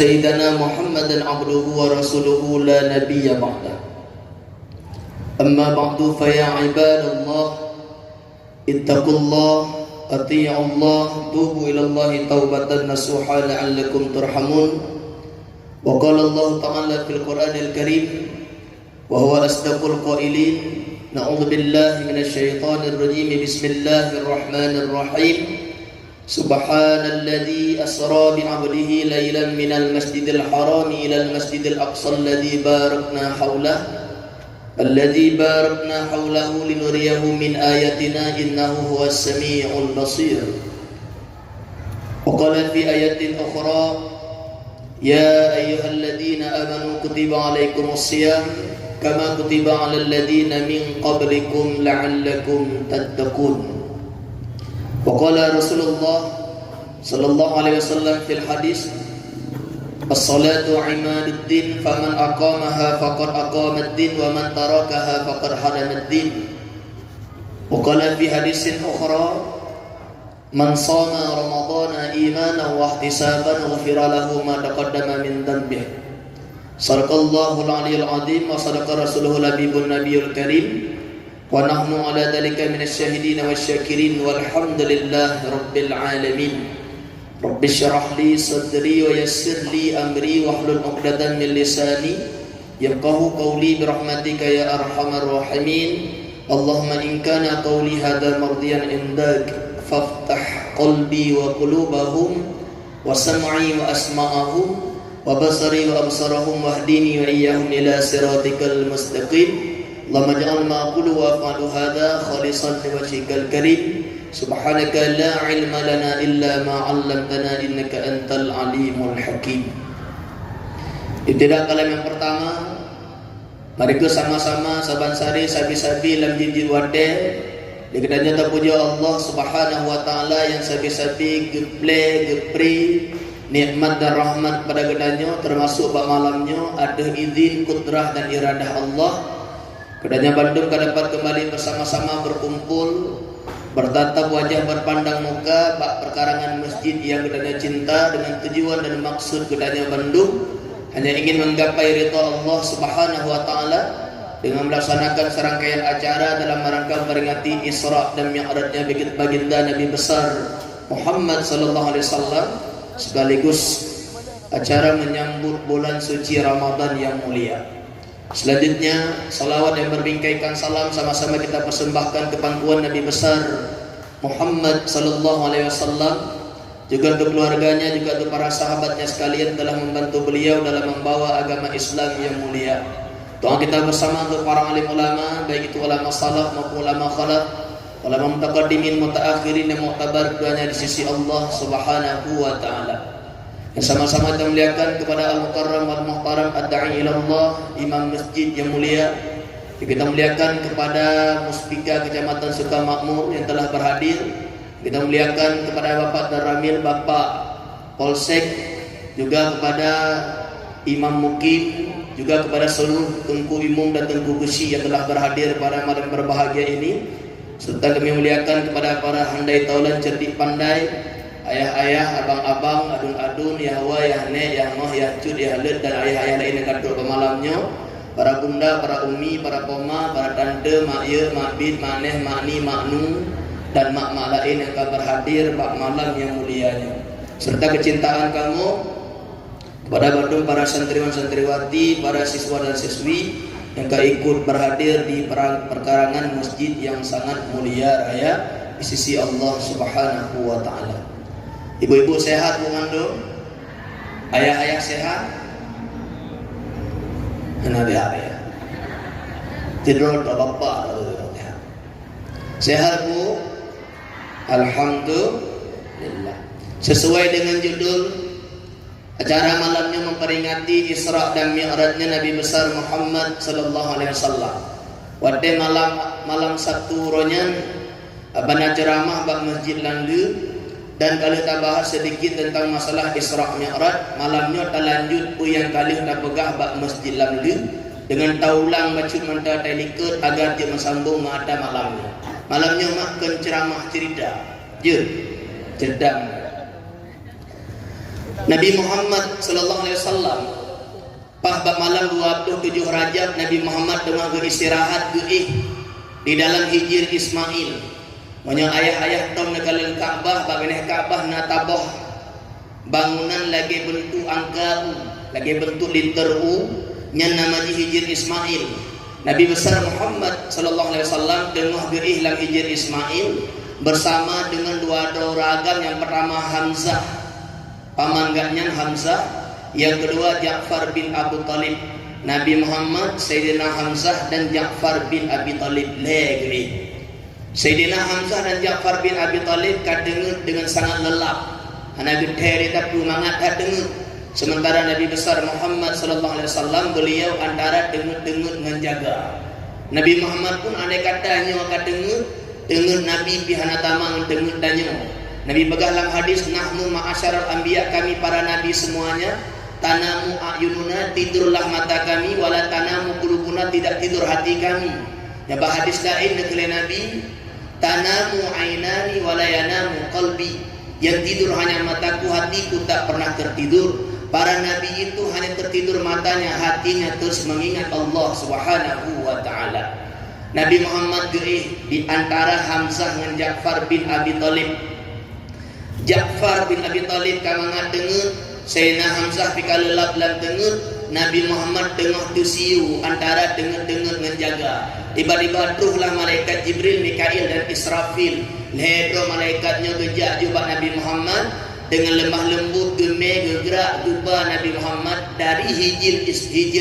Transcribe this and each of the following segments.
سيدنا محمد عبده ورسوله لا نبي بعده. أما بعد فيا عباد الله اتقوا الله أطيعوا الله توبوا إلى الله توبة نصوحا لعلكم ترحمون. وقال الله تعالى في القرآن الكريم وهو أصدق القائلين نعوذ بالله من الشيطان الرجيم بسم الله الرحمن الرحيم سبحان الذي أسرى بعبده ليلا من المسجد الحرام إلى المسجد الأقصى الذي باركنا حوله لنريه من آياتنا إنه هو السميع البصير. وقال في آية أخرى يا أيها الذين آمنوا كتب عليكم الصيام كما كتب على الذين من قبلكم لعلكم تتقون. وقال رسول الله صلى الله عليه وسلم في الحديث الصلاة عماد الدين فمن أقامها فقد أقام الدين ومن تركها فقد حرم الدين. وقال في حديث أخرى من صام رمضان إيمانا واحتسابا غفر له ما تقدم من ذنبه. صدق الله العلي العظيم وصدق رسوله الحبيب النبي الكريم ونحن على ذلك من الشاهدين والشاكرين والحمد لله رب العالمين. رب اشرح لي صدري ويسر لي أمري واحلل عقدة من لساني يفقهوا قولي برحمتك يا أرحم الراحمين. اللهم إن كان قولي هذا مرضيا عندك فافتح قلبي وقلوبهم وسمعي وأسمعهم وبصري وأبصرهم واهدني وإياهم إلى صراطك المستقيم. اللهم اجعل ما أقول وأفعل هذا خالصا لوجهك الكريم. سبحانك لا علم لنا إلا ما علمتنا إنك أنت العليم الحكيم. Ibtidah kalam yang pertama, mari kita sama-sama saban-sari sabi-sabi lam jijid wade dikadanya terpuja Allah Subhanahu wa taala yang sabi-sabi gepri nikmat dan rahmat pada gedanya termasuk pada malamnya ada izin kudrah dan iradah Allah. Kedanya Bandung dapat kembali bersama-sama berkumpul bertatap wajah berpandang muka bak perkarangan masjid yang kedanya cinta dengan tujuan dan maksud kedanya Bandung hanya ingin menggapai ridha Allah Subhanahu wa taala dengan melaksanakan serangkaian acara dalam rangka memperingati Isra dan Mi'rajnya baginda Nabi besar Muhammad sallallahu alaihi wasallam sekaligus acara menyambut bulan suci Ramadan yang mulia. Selanjutnya salawat yang berbingkaikan salam sama-sama kita persembahkan ke pangkuan Nabi besar Muhammad sallallahu alaihi wasallam, juga untuk keluarganya, juga untuk para sahabatnya sekalian telah membantu beliau dalam membawa agama Islam yang mulia. Doa kita bersama untuk para alim ulama, baik itu ulama salaf maupun ulama khalaf, ulama mutaqaddimin mutaakhirin yang mu'tabar keduanya di sisi Allah Subhanahu wa taala. Yang sama-sama kita muliakan kepada Al-Mukarram Wal-Muhtaram Ad-Da'i ilallah Imam Masjid yang mulia. Kita muliakan kepada Muspika Kecamatan Sukamakmur yang telah berhadir. Kita muliakan kepada Bapak Daramil, Bapak Polsek, juga kepada Imam Mukim, juga kepada seluruh Tengku Imum dan Tengku Besi yang telah berhadir pada malam berbahagia ini. Serta kami muliakan kepada para handai taulan cerdik pandai, ayah-ayah, abang-abang, adun-adun, yahwa, yahne, yahmah, yahcud, yahlet, dan ayah-ayah lain yang kaduk ke malamnya. Para bunda, para umi, para poma, para tante, mak ye, mak bid, mak neh, mak ni, mak nu, dan mak-mak lain yang akan berhadir pada malam yang mulianya. Serta kecintaan kamu kepada Bandung, para santriwan-santriwati, para siswa dan siswi yang akan ikut berhadir di perkarangan masjid yang sangat mulia raya di sisi Allah Subhanahu wa taala. Ibu-ibu sehat Bu Mandung? Ayah-ayah sehat? Kenapa ya? Tidur tak bapak sehat Bu? Alhamdulillah. Sesuai dengan judul acara malamnya memperingati Isra dan Mi'rajnya Nabi besar Muhammad sallallahu alaihi wasallam. Wadde malam Sabtu ronyan abana ceramah bak masjid Landu. Dan kalau kita bahas sedikit tentang masalah Isra Mi'raj, malamnya kita lanjut yang kali kita pegah bak Masjid Lamlu dengan taulang macut manta teliket agar dia sambung mata malamnya. Malamnya makan ceramah cerita, je, cerdam. Nabi Muhammad sallallahu alaihi wasallam pas malam 27 Rajab Nabi Muhammad dengan beristirahat di dalam hijir Ismail. Banyak ayah-ayah tom nekalan Ka'bah, bagineh Ka'bah na taboh bangunan lagi bentuk angka U, lagi bentuk liter U, yang namanya hijir Ismail. Nabi besar Muhammad sallallahu alaihi wasallam tengah berihlam hijir Ismail bersama dengan dua ragam. Yang pertama Hamzah, pamangannya Hamzah, yang kedua Ja'far bin Abu Talib. Nabi Muhammad, Sayyidina Hamzah dan Ja'far bin Abi Talib legeri. Sayyidina Hamzah dan Ja'far bin Abi Talib kadengut dengan sangat lelap. Anak gede tapi mangat kadengut. Sementara Nabi besar Muhammad sallallahu alaihi wasallam beliau antara dengut-dengut menjaga. Nabi Muhammad pun andai katanya kadengut Nabi pihana tamang dengut danyo. Nabi pegalang hadis, nahnu ma'asyaral anbiya, kami para nabi semuanya, tanamu ayununa, tidurlah mata kami, wala tanamu qulubuna, tidak tidur hati kami. Ya bah hadis lain dari Nabi, tanamu ainani wala yanamu qalbi, yang tidur hanya mataku, hatiku tak pernah tertidur. Para nabi itu hanya tertidur matanya, hatinya terus mengingat Allah Subhanahu wa taala. Nabi Muhammad di antara Hamzah dengan Ja'far bin Abi Talib. Ja'far bin Abi Talib kamangat dengut, Sayyidina Hamzah pikalelap lan dengut, Nabi Muhammad tengah tusiu antara dengut-dengut menjaga. Tiba-tiba truhlah malaikat Jibril, Mikail dan Israfil. Lehedro malaikatnya gejak jubah Nabi Muhammad dengan lemah lembut gerak jubah Nabi Muhammad dari hijir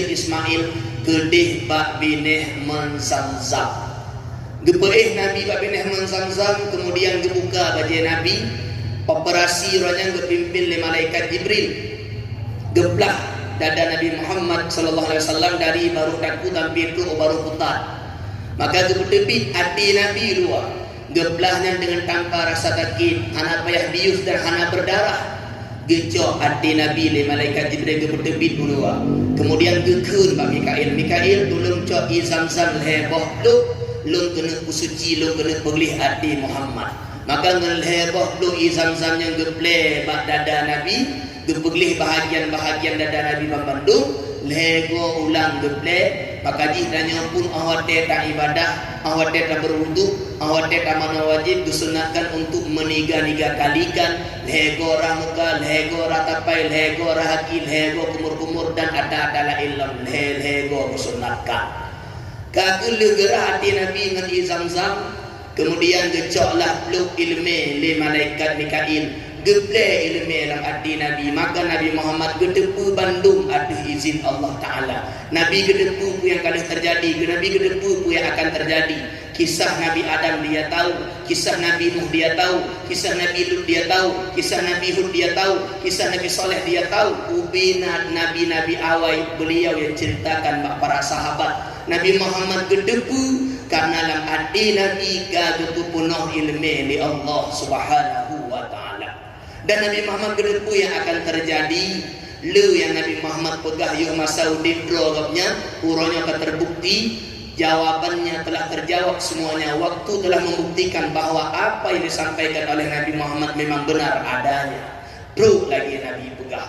Ismail ke deh bak bineh Zamzam. Gepeih Nabi bak bineh Zamzam, kemudian gebuka baju Nabi. Operasi rohnya gepimpin oleh malaikat Jibril. Geblah dada Nabi Muhammad sallallahu alaihi wasallam dari baru daku sampai ke baru putar. Maka gebetepit hati Nabi luar. Geblahnya dengan tanpa rasa sakit, hana payah bius dan hana berdarah. Gecok hati Nabi le malaikat Jibril gebetepit dulu. Kemudian gekun Pak Mikail tolong cok Zamzam heboh lu kena kusuci, lu kena pelih hati Muhammad. Maka ngelheboh lu Zamzam yang geble bak dada Nabi, gebelih bahagian dada Nabi Bandung, lego ulang geble. Maka jihnya pun awat tak ibadah, awat tak berwudu, awat tak mana wajib disunatkan untuk meniga-niga kalikan, lego ramuka, lego ratapai, lego rahaki, lego kumur-kumur dan ada ilm, lego disunatkan. Kakul gerah hati Nabi dengan Zamzam. Kemudian gecoklah peluk ilmu le malaikat Mikail, geble ilmu dalam hati Nabi. Maka Nabi Muhammad gedepu bandung ada izin Allah Ta'ala. Nabi gedepu yang akan terjadi, Nabi gedepu yang akan terjadi. Kisah Nabi Adam dia tahu, kisah Nabi Nuh dia tahu, kisah Nabi Lut dia tahu, kisah Nabi Hud dia tahu, kisah Nabi Saleh dia tahu. Ubina nabi-nabi awal beliau yang ceritakan para sahabat. Nabi Muhammad gedepu karena dalam hati Nabi gaduh penuh ilmu di Allah Subhanahu wa taala. Dan Nabi Muhammad gedepu yang akan terjadi, lu yang Nabi Muhammad pegah yuk masa udin drognya, uronya akan terbukti, jawabannya telah terjawab semuanya. Waktu telah membuktikan bahwa apa yang disampaikan oleh Nabi Muhammad memang benar adanya. Bro lagi Nabi pegah.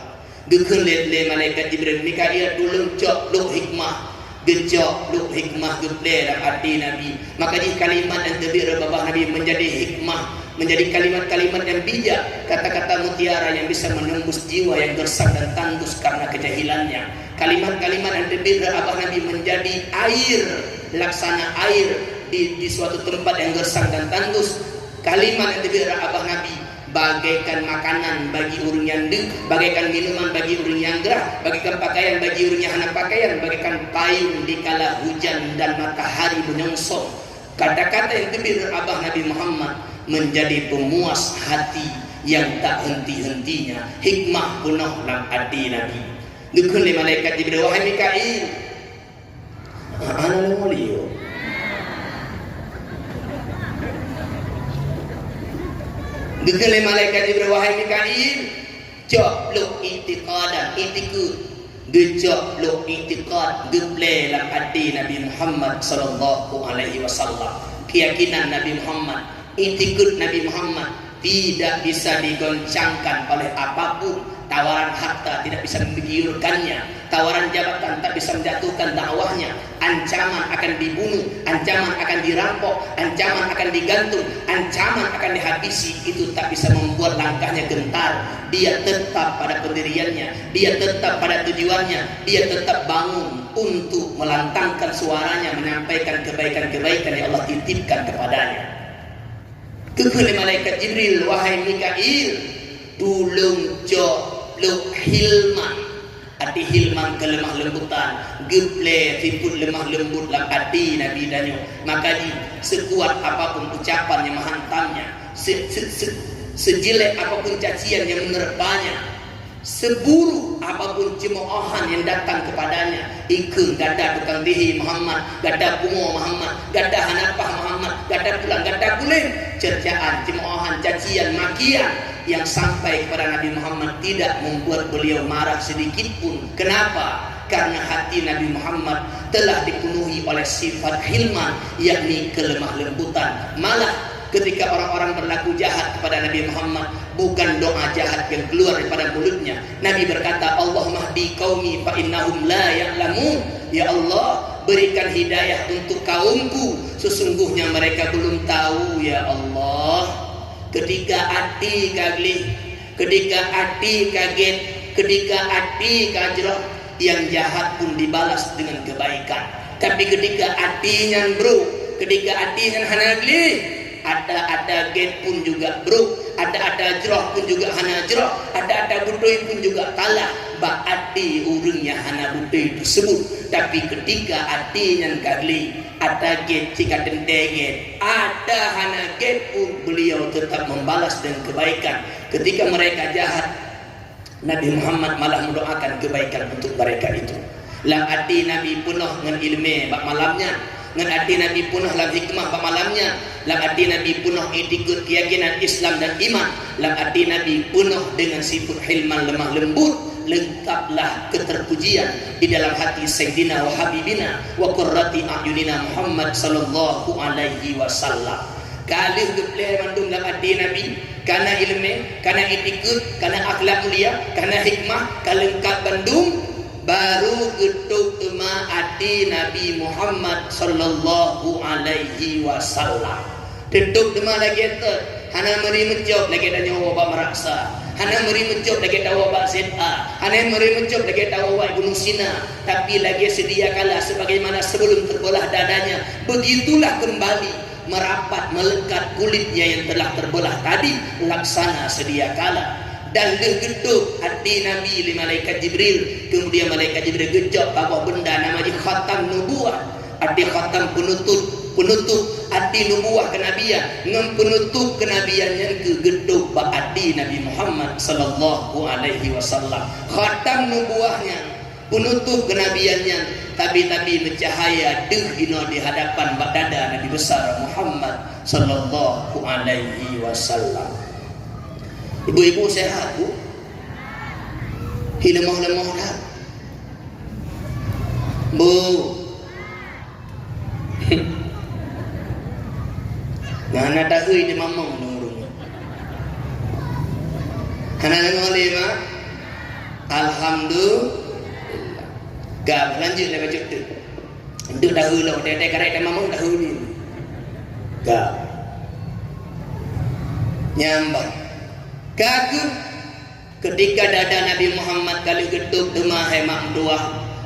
Dukun le malaikat Jibril Mikail dulu cok lu hikmah. Gejok lu hikmah geble dalam hati Nabi. Maka di kalimat yang terdiri babah Nabi menjadi hikmah, menjadi kalimat-kalimat yang bijak, kata-kata mutiara yang bisa menembus jiwa yang gersang dan tandus karena kejahilannya. Kalimat-kalimat yang terdiri babah Nabi menjadi air, laksana air di suatu tempat yang gersang dan tandus. Kalimat yang terdiri babah Nabi bagaikan makanan bagi orang yang dek, bagaikan minuman bagi orang yang gerah, bagaikan pakaian bagi orang yang hendak pakaian, bagaikan payung di kala hujan dan matahari menyongsong. Kata-kata yang terdiri abah Nabi Muhammad menjadi pemuas hati yang tak henti-hentinya. Hikmah penuh dalam hati Nabi. Dukun li malaikat Jibril, wahai Mikail, ana mulio. Dukun malaikat Jibril, wahai Mikail, jok lu itiqadan, itikut, gejok lu itiqad, geble dalam hati Nabi Muhammad sallallahu alaihi wasallam. Keyakinan Nabi Muhammad, itikut Nabi Muhammad tidak bisa digoncangkan oleh apapun, tawaran harta tidak bisa menggiurkannya, tawaran jabatan tak bisa menjatuhkan dakwahnya, ancaman akan dibunuh, ancaman akan dirampok, ancaman akan digantung, ancaman akan dihabisi, itu tak bisa membuat langkahnya gentar. Dia tetap pada pendiriannya, dia tetap pada tujuannya, dia tetap bangun untuk melantangkan suaranya, menyampaikan kebaikan-kebaikan yang Allah titipkan kepadanya. Kepada malaikat Jibril, wahai Mikail, tulung lu hilman. Arti hilman ke lemah lembutan, geple tiput lemah lembut lam hati Nabi Danyo. Maka di sekuat apapun ucapan yang menghantamnya, sejelek apapun cacian yang menerpanya, seburuk apapun cemoohan yang datang kepadanya, ikut gada tukang dihi Muhammad, gada bungo Muhammad, gada hanapah Muhammad, gada pulang, gada kuling, cercaan, cemoohan, cacian, makian yang sampai kepada Nabi Muhammad tidak membuat beliau marah sedikit pun. Kenapa? Karena hati Nabi Muhammad telah dipenuhi oleh sifat hilman, yakni kelemah lembutan. Malah ketika orang-orang berlaku jahat kepada Nabi Muhammad, bukan doa jahat yang keluar daripada mulutnya. Nabi berkata, Allahumma hdi qaumi fa innahum la ya'lamun. Ya Allah, berikan hidayah untuk kaumku, sesungguhnya mereka belum tahu. Ya Allah. Ketika hati kaget, ketika hati kaget, ketika hati kajroh, yang jahat pun dibalas dengan kebaikan. Tapi ketika hatinya bro, ketika hatinya hanagli, ada get pun juga bro, ada jroh pun juga hana jroh, ada budoi pun juga kalah. Ba hati urungnya hana budoi tersebut. Tapi ketika hatinya kagli, ada get jika denteget, ada hana get pun beliau tetap membalas dengan kebaikan. Ketika mereka jahat, Nabi Muhammad malah mendoakan kebaikan untuk mereka itu. Lam hati Nabi penuh dengan ilmu bak malamnya, dengan hati Nabi penuh dalam hikmah bak malamnya, dalam hati Nabi penuh itikad keyakinan Islam dan iman, dalam hati Nabi penuh dengan sifat hilman lemah lembut. Lengkaplah keterpujian di dalam hati Sayyidina wa Habibina wa qurrati a'yunina Muhammad sallallahu alaihi wasallam. Kalih geple mandung dalam hati Nabi, karena ilmu, karena itikad, karena akhlak mulia, karena hikmah, kalengkap bandung, baru getuk ema hati Nabi Muhammad sallallahu alaihi wasallam. Deduk dema lagi ente, hana meri menjawab lagi ada nyawa bak meraksa, hana meri menjawab lagi tawa bak ZA, hana meri menjawab lagi tawa bak Gunung Sina, tapi lagi sedia kala sebagaimana sebelum terbelah dadanya, begitulah kembali merapat melekat kulitnya yang telah terbelah tadi, laksana sedia kala. Dan geduk hati Nabi li malaikat Jibril, kemudian malaikat Jibril gejok bawah benda namanya khatam nubuah, arti khatam penutup hati nubuah kenabian, penutup kenabian yang geduk ba hati Nabi Muhammad sallallahu alaihi wasallam. Khatam nubuahnya, penutup kenabiannya, tapi mencahaya dihina di hadapan bak dada Nabi besar Muhammad sallallahu alaihi wasallam. Ibu-ibu sehat bu? Hilemah-lemah dah bu. Ngana tahui di mamang nurung. Hana ngolima. Alhamdulillah. Gak lanjut lagi cukup. Untuk dahulu lah, dia karek dan mamang dahulu ni. Gak. Nyambang. Kaku ketika dada Nabi Muhammad kali geduk demah hemak dua,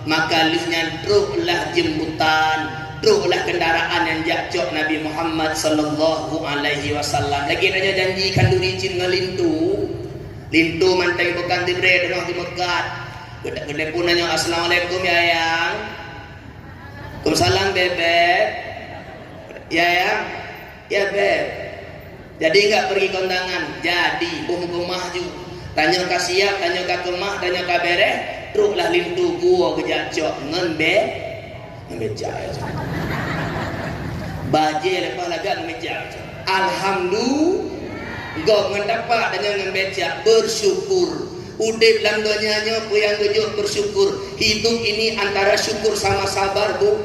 maka lihnya druklah jemputan, druklah kendaraan yang jakcok Nabi Muhammad sallallahu alaihi wasallam. Lagi nanya janji kanduri jin ngelintu, lintu mantai bukan dibre dengan dimegat. Gede pun nanya assalamualaikum ya yang, Waalaikumsalam bebek, ya yang, ya beb. Jadi enggak pergi kondangan, jadi bung maju. Tanya ka siap, tanya ka kemah, tanya ka bereh, truklah lintu gua gejacok ngembe jaya. Baje lepas laga ngemeja. Alhamdulillah, gua mendapat tanya ngembeja, bersyukur. Udip dalam dunianya ku yang gejuk bersyukur. Hidup ini antara syukur sama sabar bu.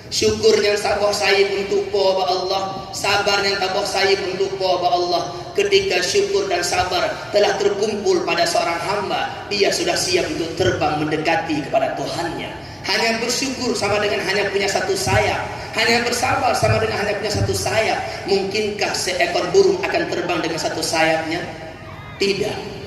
Syukur yang tabah saya untuk po Allah, sabar yang tabah saya untuk po Allah. Ketika syukur dan sabar telah terkumpul pada seorang hamba, dia sudah siap untuk terbang mendekati kepada Tuhannya. Hanya bersyukur sama dengan hanya punya satu sayap, hanya bersabar sama dengan hanya punya satu sayap. Mungkinkah seekor burung akan terbang dengan satu sayapnya? Tidak.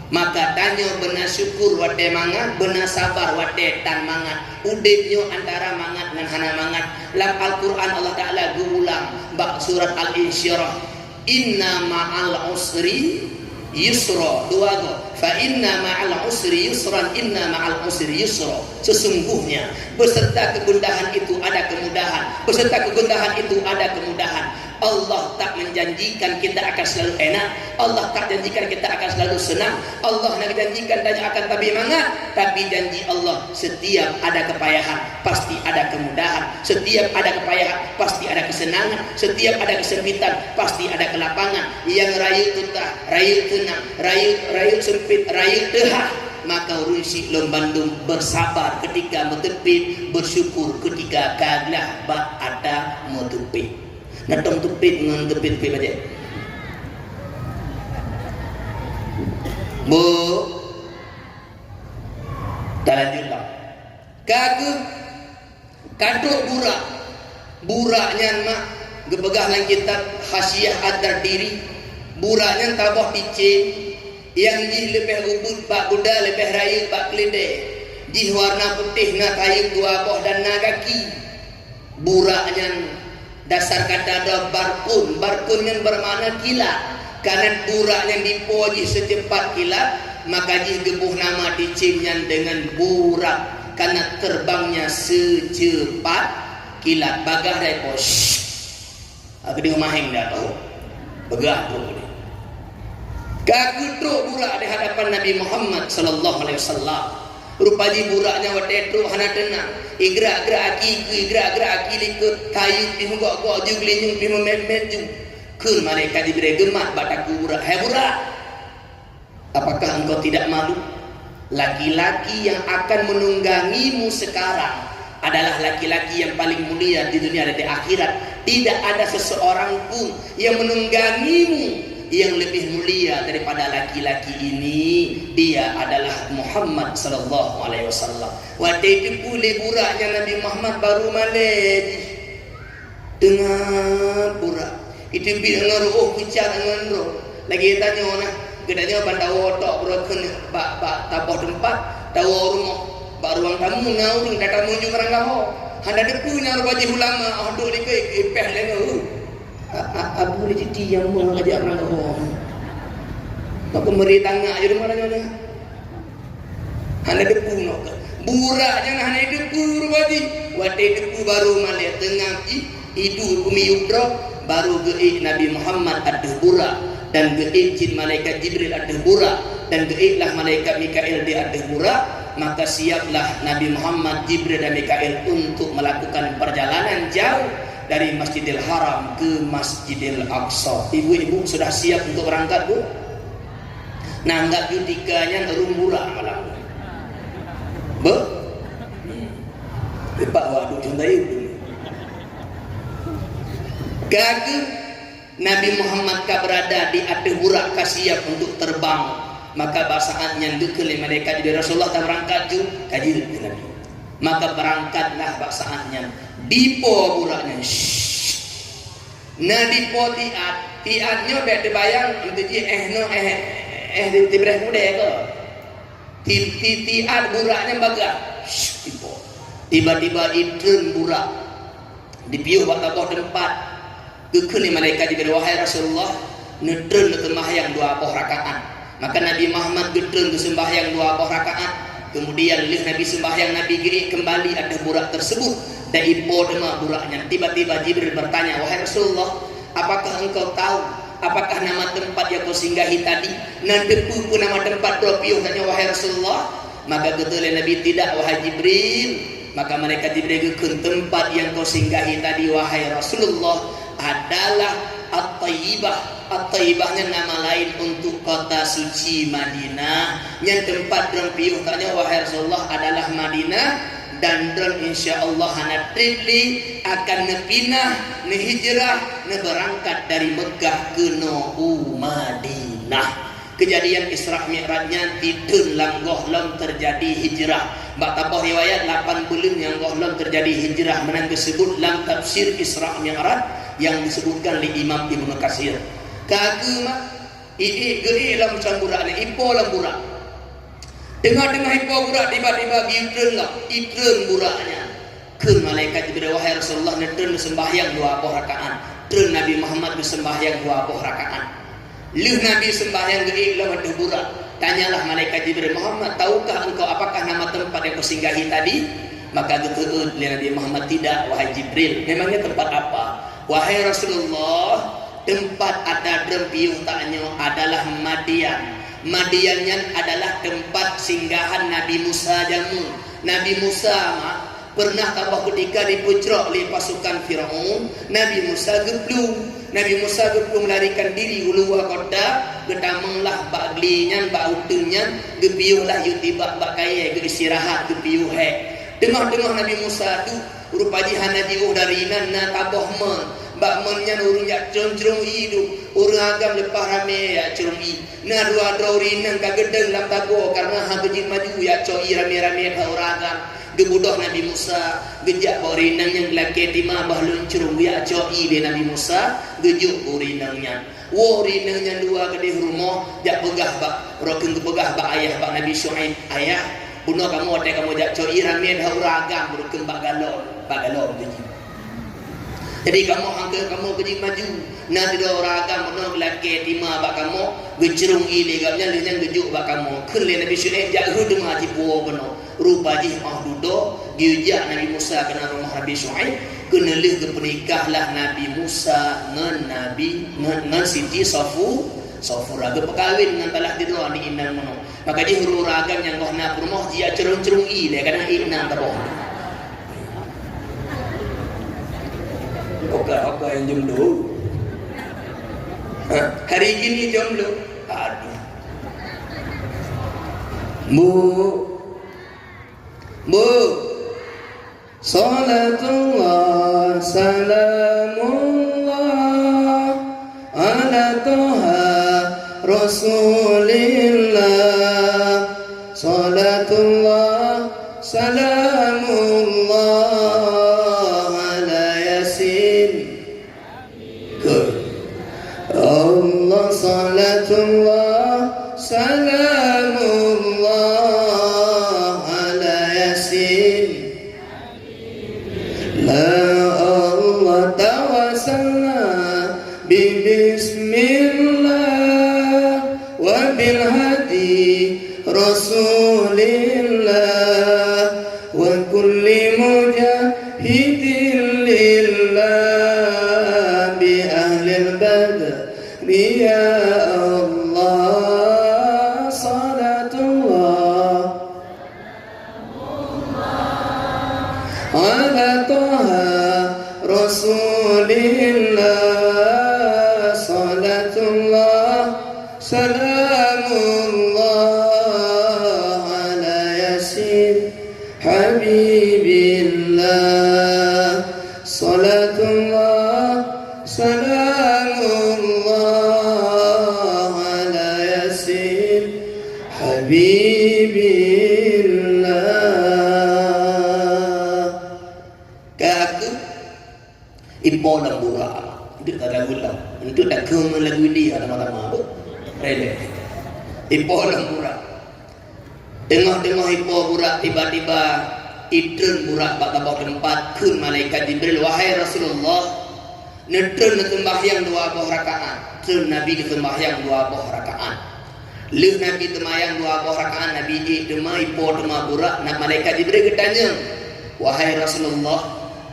Maka tanya benar syukur wate mangat, benar sabar wate tan mangat. Udipnya antara mangat dan hana mangat. Dalam Al-Quran Allah Ta'ala gulang bak surat Al-Insyirah, inna ma'al usri yusra. Dua go, fa inna ma'al usri yusran, inna ma'al usri yusra. Sesungguhnya beserta kegundahan itu ada kemudahan, beserta kegundahan itu ada kemudahan. Allah tak menjanjikan kita akan selalu enak, Allah tak janjikan kita akan selalu senang. Allah nak janjikan tanya akan tapi mangat, tapi janji Allah setiap ada kepayahan pasti ada kemudahan, setiap ada kepayahan pasti ada kesenangan, setiap ada kesempitan pasti ada kelapangan. Yang rayu tutah, rayu tenang, rayu sempit, rayu tehah, maka rusi lombandung bersabar ketika metepit, bersyukur ketika kaglah bak ada metepit. Natong tepit ngan tepit aja. Bu, lanjutlah. Kagum kaduk buraknya mak gebegah lang kitab khasiyah adar diri. Buraknya tabah picin yang jih lebih ubud bak kuda lebih rayu bak kelide. Jih warna putih na kayu dua boh dan na kaki. Buraknya dasar kata ada barkun yang bermakna kilat. Karena burak yang dipoji secepat kilat, maka gebuh nama dicimnya dengan burak karena terbangnya secepat kilat. Bagah dari pos aku di rumah yang dah tahu begah tu ni kagutruk burak di hadapan Nabi Muhammad sallallahu alaihi wasallam. Rupaji buraknya watetru hana tenang. Igra-gra aki likut kayu pimu gok jugli pimu memeju. Kun mereka diberi gemat bataku burak. Hai burak, apakah engkau tidak malu? Laki-laki yang akan menunggangimu sekarang adalah laki-laki yang paling mulia di dunia dan di akhirat. Tidak ada seseorang pun yang menunggangimu yang lebih mulia daripada laki-laki ini. Dia adalah Muhammad sallallahu alaihi wasallam. Waktu itu pula buraknya Nabi Muhammad baru malej dengan burak itu dengan roh bicara dengan roh lagi tanya ona gedanya bandar otak broken bak tabah tempat tahu rumah bak ruang tamu ngau datang menuju merangkau handa depunya wajib ulama aduh dikai ipeh lengan abu boleh jadi yang mau ngajak orang kau maka meri tangga je rumah nanya handa depu nak burak jangan handa depu wajib wate depu baru malih tengah idu bumi yudra baru geik Nabi Muhammad ada burak dan geik jin malaikat Jibril ada burak dan geiklah malaikat Mikail dia ada burak. Maka siaplah Nabi Muhammad, Jibril dan Mikail untuk melakukan perjalanan jauh dari Masjidil Haram ke Masjidil Aqsa. Ibu-ibu sudah siap untuk berangkat, Bu? Nanggap jutikanya rumbura malam. Bu? Pak waduh contoh itu. Kagum Nabi Muhammad berada di atas burak kasiap untuk terbang. Maka basaannya dukul mereka jadi Rasulullah tak berangkat ju kaji Nabi. Maka berangkatlah basaannya dipo buraknya. Nah dipo tiatnya dah terbayang untuk je di bereh muda ke. Tiat buraknya baga. Dipo. Tiba-tiba idun burak dipiuh bawah tempat. Dukul mereka jadi wahai Rasulullah nedun sembahyang 2 rakaat. Maka Nabi Muhammad gedung ke sembahyang 2 rakaat. Kemudian Nabi sembahyang Nabi giri kembali ada burak tersebut dan ipo dema buraknya. Tiba-tiba Jibril bertanya, wahai Rasulullah, apakah engkau tahu apakah nama tempat yang kau singgahi tadi? Nanti pun nama tempat dropiuh tanya wahai Rasulullah. Maka betul Nabi tidak wahai Jibril. Maka mereka Jibril ke tempat yang kau singgahi tadi wahai Rasulullah adalah At-Tayyibah. At-Tayyibahnya nama lain untuk kota suci Madinah. Yang tempat rempiuh tanya wahai Rasulullah adalah Madinah. dan dron insyaallah hana tripli akan nepinah ne hijrah ne berangkat dari Mekah ke Madinah. Kejadian Isra Mi'rajnya tidun lam gohlom terjadi hijrah. Mbak tabah riwayat 8 bulan yang gohlom terjadi hijrah menang disebut lam tafsir Isra Mi'raj yang disebutkan oleh Imam Ibnu Katsir. Kagema mak ge lam cambura ni ipo lam burak. Dengar-dengar ipo burak tiba-tiba idreun buraknya. Ke malaikat Jibril wahai Rasulullah nedreun sembahyang 2 rakaat. Dreun Nabi Muhammad sembahyang 2 rakaat. Luh Nabi sembahyang geik lah waduh burak. Tanyalah malaikat Jibril, Muhammad, tahukah engkau apakah nama tempat yang kau singgahi tadi? Maka getut Nabi Muhammad, tidak wahai Jibril. Memangnya tempat apa? Wahai Rasulullah, tempat ada drempiuh taknya adalah Madian. Madiannya adalah tempat singgahan Nabi Musa jamun. Nabi Musa pernah tabah ketika dipucrok oleh pasukan Firaun. Nabi Musa geblung. Nabi Musa melarikan diri uluwa kota, getamenglah bak glinyan, bak utunyan, gepiuhlah yutibak bak kaya, istirahat gepiuh he. Tengah-tengah Nabi Musa tu rupa jihan Nabi dari na taboh men, bak menyan urung jak cerung hidup, urung agam lepas rame ya cerung i. Na dua urinan kagedeng lam taboh karena hagejin maju ya coi rame-rame ka uragam. Gebudoh Nabi Musa gejak urinang yang laki timah bahlun curung ya coi de Nabi Musa gejuk urinangnya urinangnya 2 gede rumah jak pegah bak rokeun pegah bak ayah bak Nabi Syuaib ayah bunuh kamu ate kamu jak coi rame dah uragam rokeun bak galon geji. Jadi kamu angka kamu geji maju na tidak uragam bunuh laki timah bak kamu gecerung ile gamnya lehnya gejuk bak kamu keun Nabi Syuaib jak hudung haji puo bunuh rupa jih dudo diujak Nabi Musa kena rumah Nabi Syuaib kena lih ke pernikahlah Nabi Musa ngan Siti Safura ke perkahwin dengan talah didua di inang mano. Maka dia huru ragam yang kau nak rumah dia cerung-cerung i dia kena inang taboh. Oka yang jomblo. Hari ini jomblo. Aduh. Bu Salatullah salamullah ala toha Rasulillah. Salatullah salamullah ala Yasin. Allah salatullah salamullah ala Yasin. La Allah tawassalna bi bismillah wa bil hadi Rasulillah wa kulli mujahidin lillah bi ahlil badri ya Allah. Salatullah ala toha Rasulillah. Salatullah salamullah ala Yasin Habibillah. Salatullah salamullah ala Yasin Habibillah. Kaku ipo lam burak itu tak lagu lah itu tak kena lagu dia nama-nama apa rele ipo lam burak tengah-tengah ipo burak tiba-tiba idrun burak bak tabak tempat kun malaikat Jibril wahai Rasulullah nedrun sembahyang 2 rakaat. Drun Nabi sembahyang 2 rakaat. Leh Nabi temayang 2 rakaat Nabi dema ipo dema burak nak malaikat Jibril bertanya, wahai Rasulullah,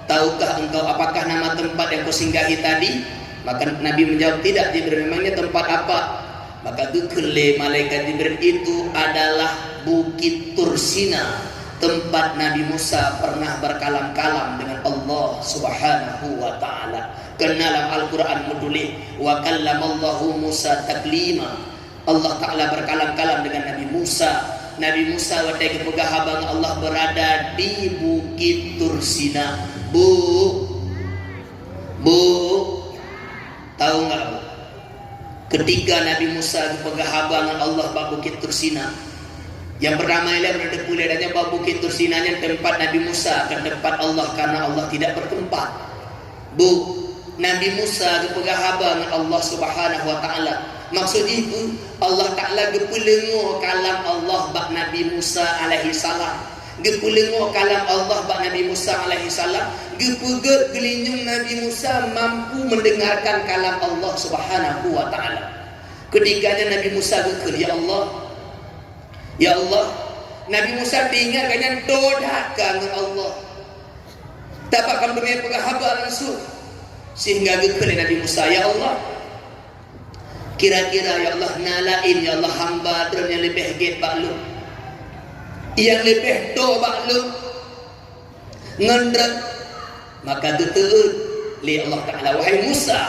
tahukah engkau apakah nama tempat yang kau singgahi tadi? Maka Nabi menjawab, tidak Jibril. Memangnya tempat apa? Maka dukule malaikat Jibril itu adalah Bukit Tursina, tempat Nabi Musa pernah berkalam-kalam dengan Allah Subhanahu wa taala. Kenalam Al-Quran menulis wa kallamallahu Musa taklima. Allah Ta'ala berkalam-kalam dengan Nabi Musa. Nabi Musa watai kepegah habang Allah berada di Bukit Tursina. Bu, tahu nggak bu? Ketika Nabi Musa kepegah habangan Allah bak Bukit Tursina, yang pertama ialah berada pula dan bak Bukit Tursina yang tempat Nabi Musa ke tempat Allah karena Allah tidak bertempat. Bu, Nabi Musa kepegah habangan Allah Subhanahu wa taala. Maksud itu Allah Ta'ala gepulengo kalam Allah bak Nabi Musa alaihi salam. Gepulengo kalam Allah bak Nabi Musa alaihi salam. Gepuget gelinjung Nabi Musa mampu mendengarkan kalam Allah Subhanahu wa Ta'ala. Ketiganya Nabi Musa gekul, ya Allah, Nabi Musa tinggal kanyan dodakan Allah. Dapat kami pegahaba langsung. Sehingga gekul Nabi Musa, ya Allah, kira-kira ya Allah nalain ya Allah hamba terus yang lebih get baklu, yang lebih do baklu ngendret, maka geteun li Allah Ta'ala, wahai Musa,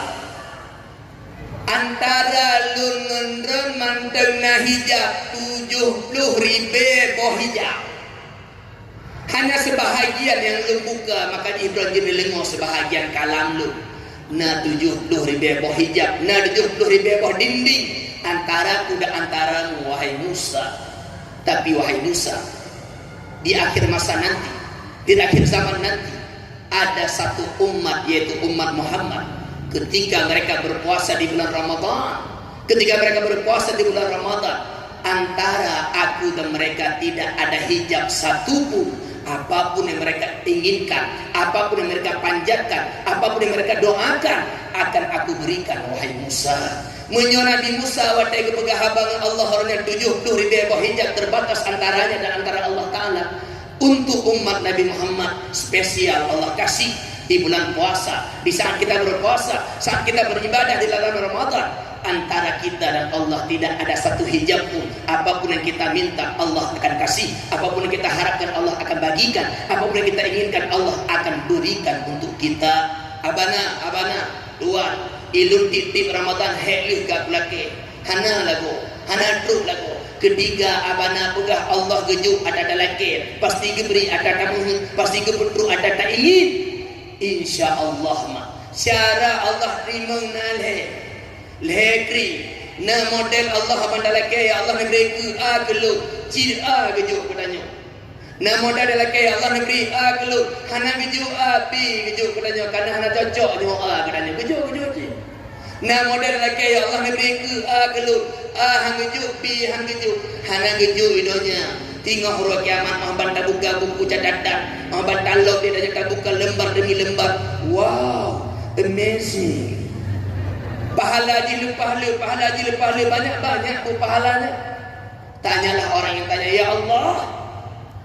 antara lu ngendret mantengna hijab 70.000 boh hijab, hanya sebahagian yang lu buka, maka Ibrahim jadi lengo sebahagian kalam lu. Na 70.000 boh hijab, na 70.000 boh dinding antara kuda antaramu wahai Musa. Tapi wahai Musa, di akhir masa nanti, di akhir zaman nanti, ada satu umat yaitu umat Muhammad. Ketika mereka berpuasa di bulan Ramadan, antara aku dan mereka tidak ada hijab satupun. Apapun yang mereka inginkan, apapun yang mereka panjatkan, apapun yang mereka doakan, akan aku berikan wahai Musa. Menyo Nabi Musa watai kepegah habangan Allah orangnya 70.000 boh hijab terbatas antaranya dan antara Allah Ta'ala. Untuk umat Nabi Muhammad spesial Allah kasih di bulan puasa, di saat kita berpuasa, saat kita beribadah di dalam Ramadan, antara kita dan Allah tidak ada satu hijab pun. Apapun yang kita minta Allah akan kasih, apapun yang kita harapkan Allah akan bagikan, apapun yang kita inginkan Allah akan berikan untuk kita. Abana tuan ilun titip Ramadan helu gak lagi hana truk lagu. Ketiga abana pegah Allah gejuk ada lagi, pasti geberi ada tamu, pasti gebetru ada tak ingin. Insya Allah mah syara Allah terima nalhe lehkri na model Allah bandalake ya Allah negeri ke agelu cir gejuk katanya. Na model dalake ya Allah negeri agelu hana gejuk api gejuk katanya karena hana cocok nyo katanya gejuk. Na model dalake ya Allah negeri ke agelu hang gejuk pi hang gejuk hana gejuk idonya. Tengok huruf kiamat mah banta buka buku catatan, mah banta log dia dah buka lembar demi lembar. Wow, amazing. Pahala haji lepahala banyak bu pahalanya. Tanyalah orang yang tanya, ya Allah,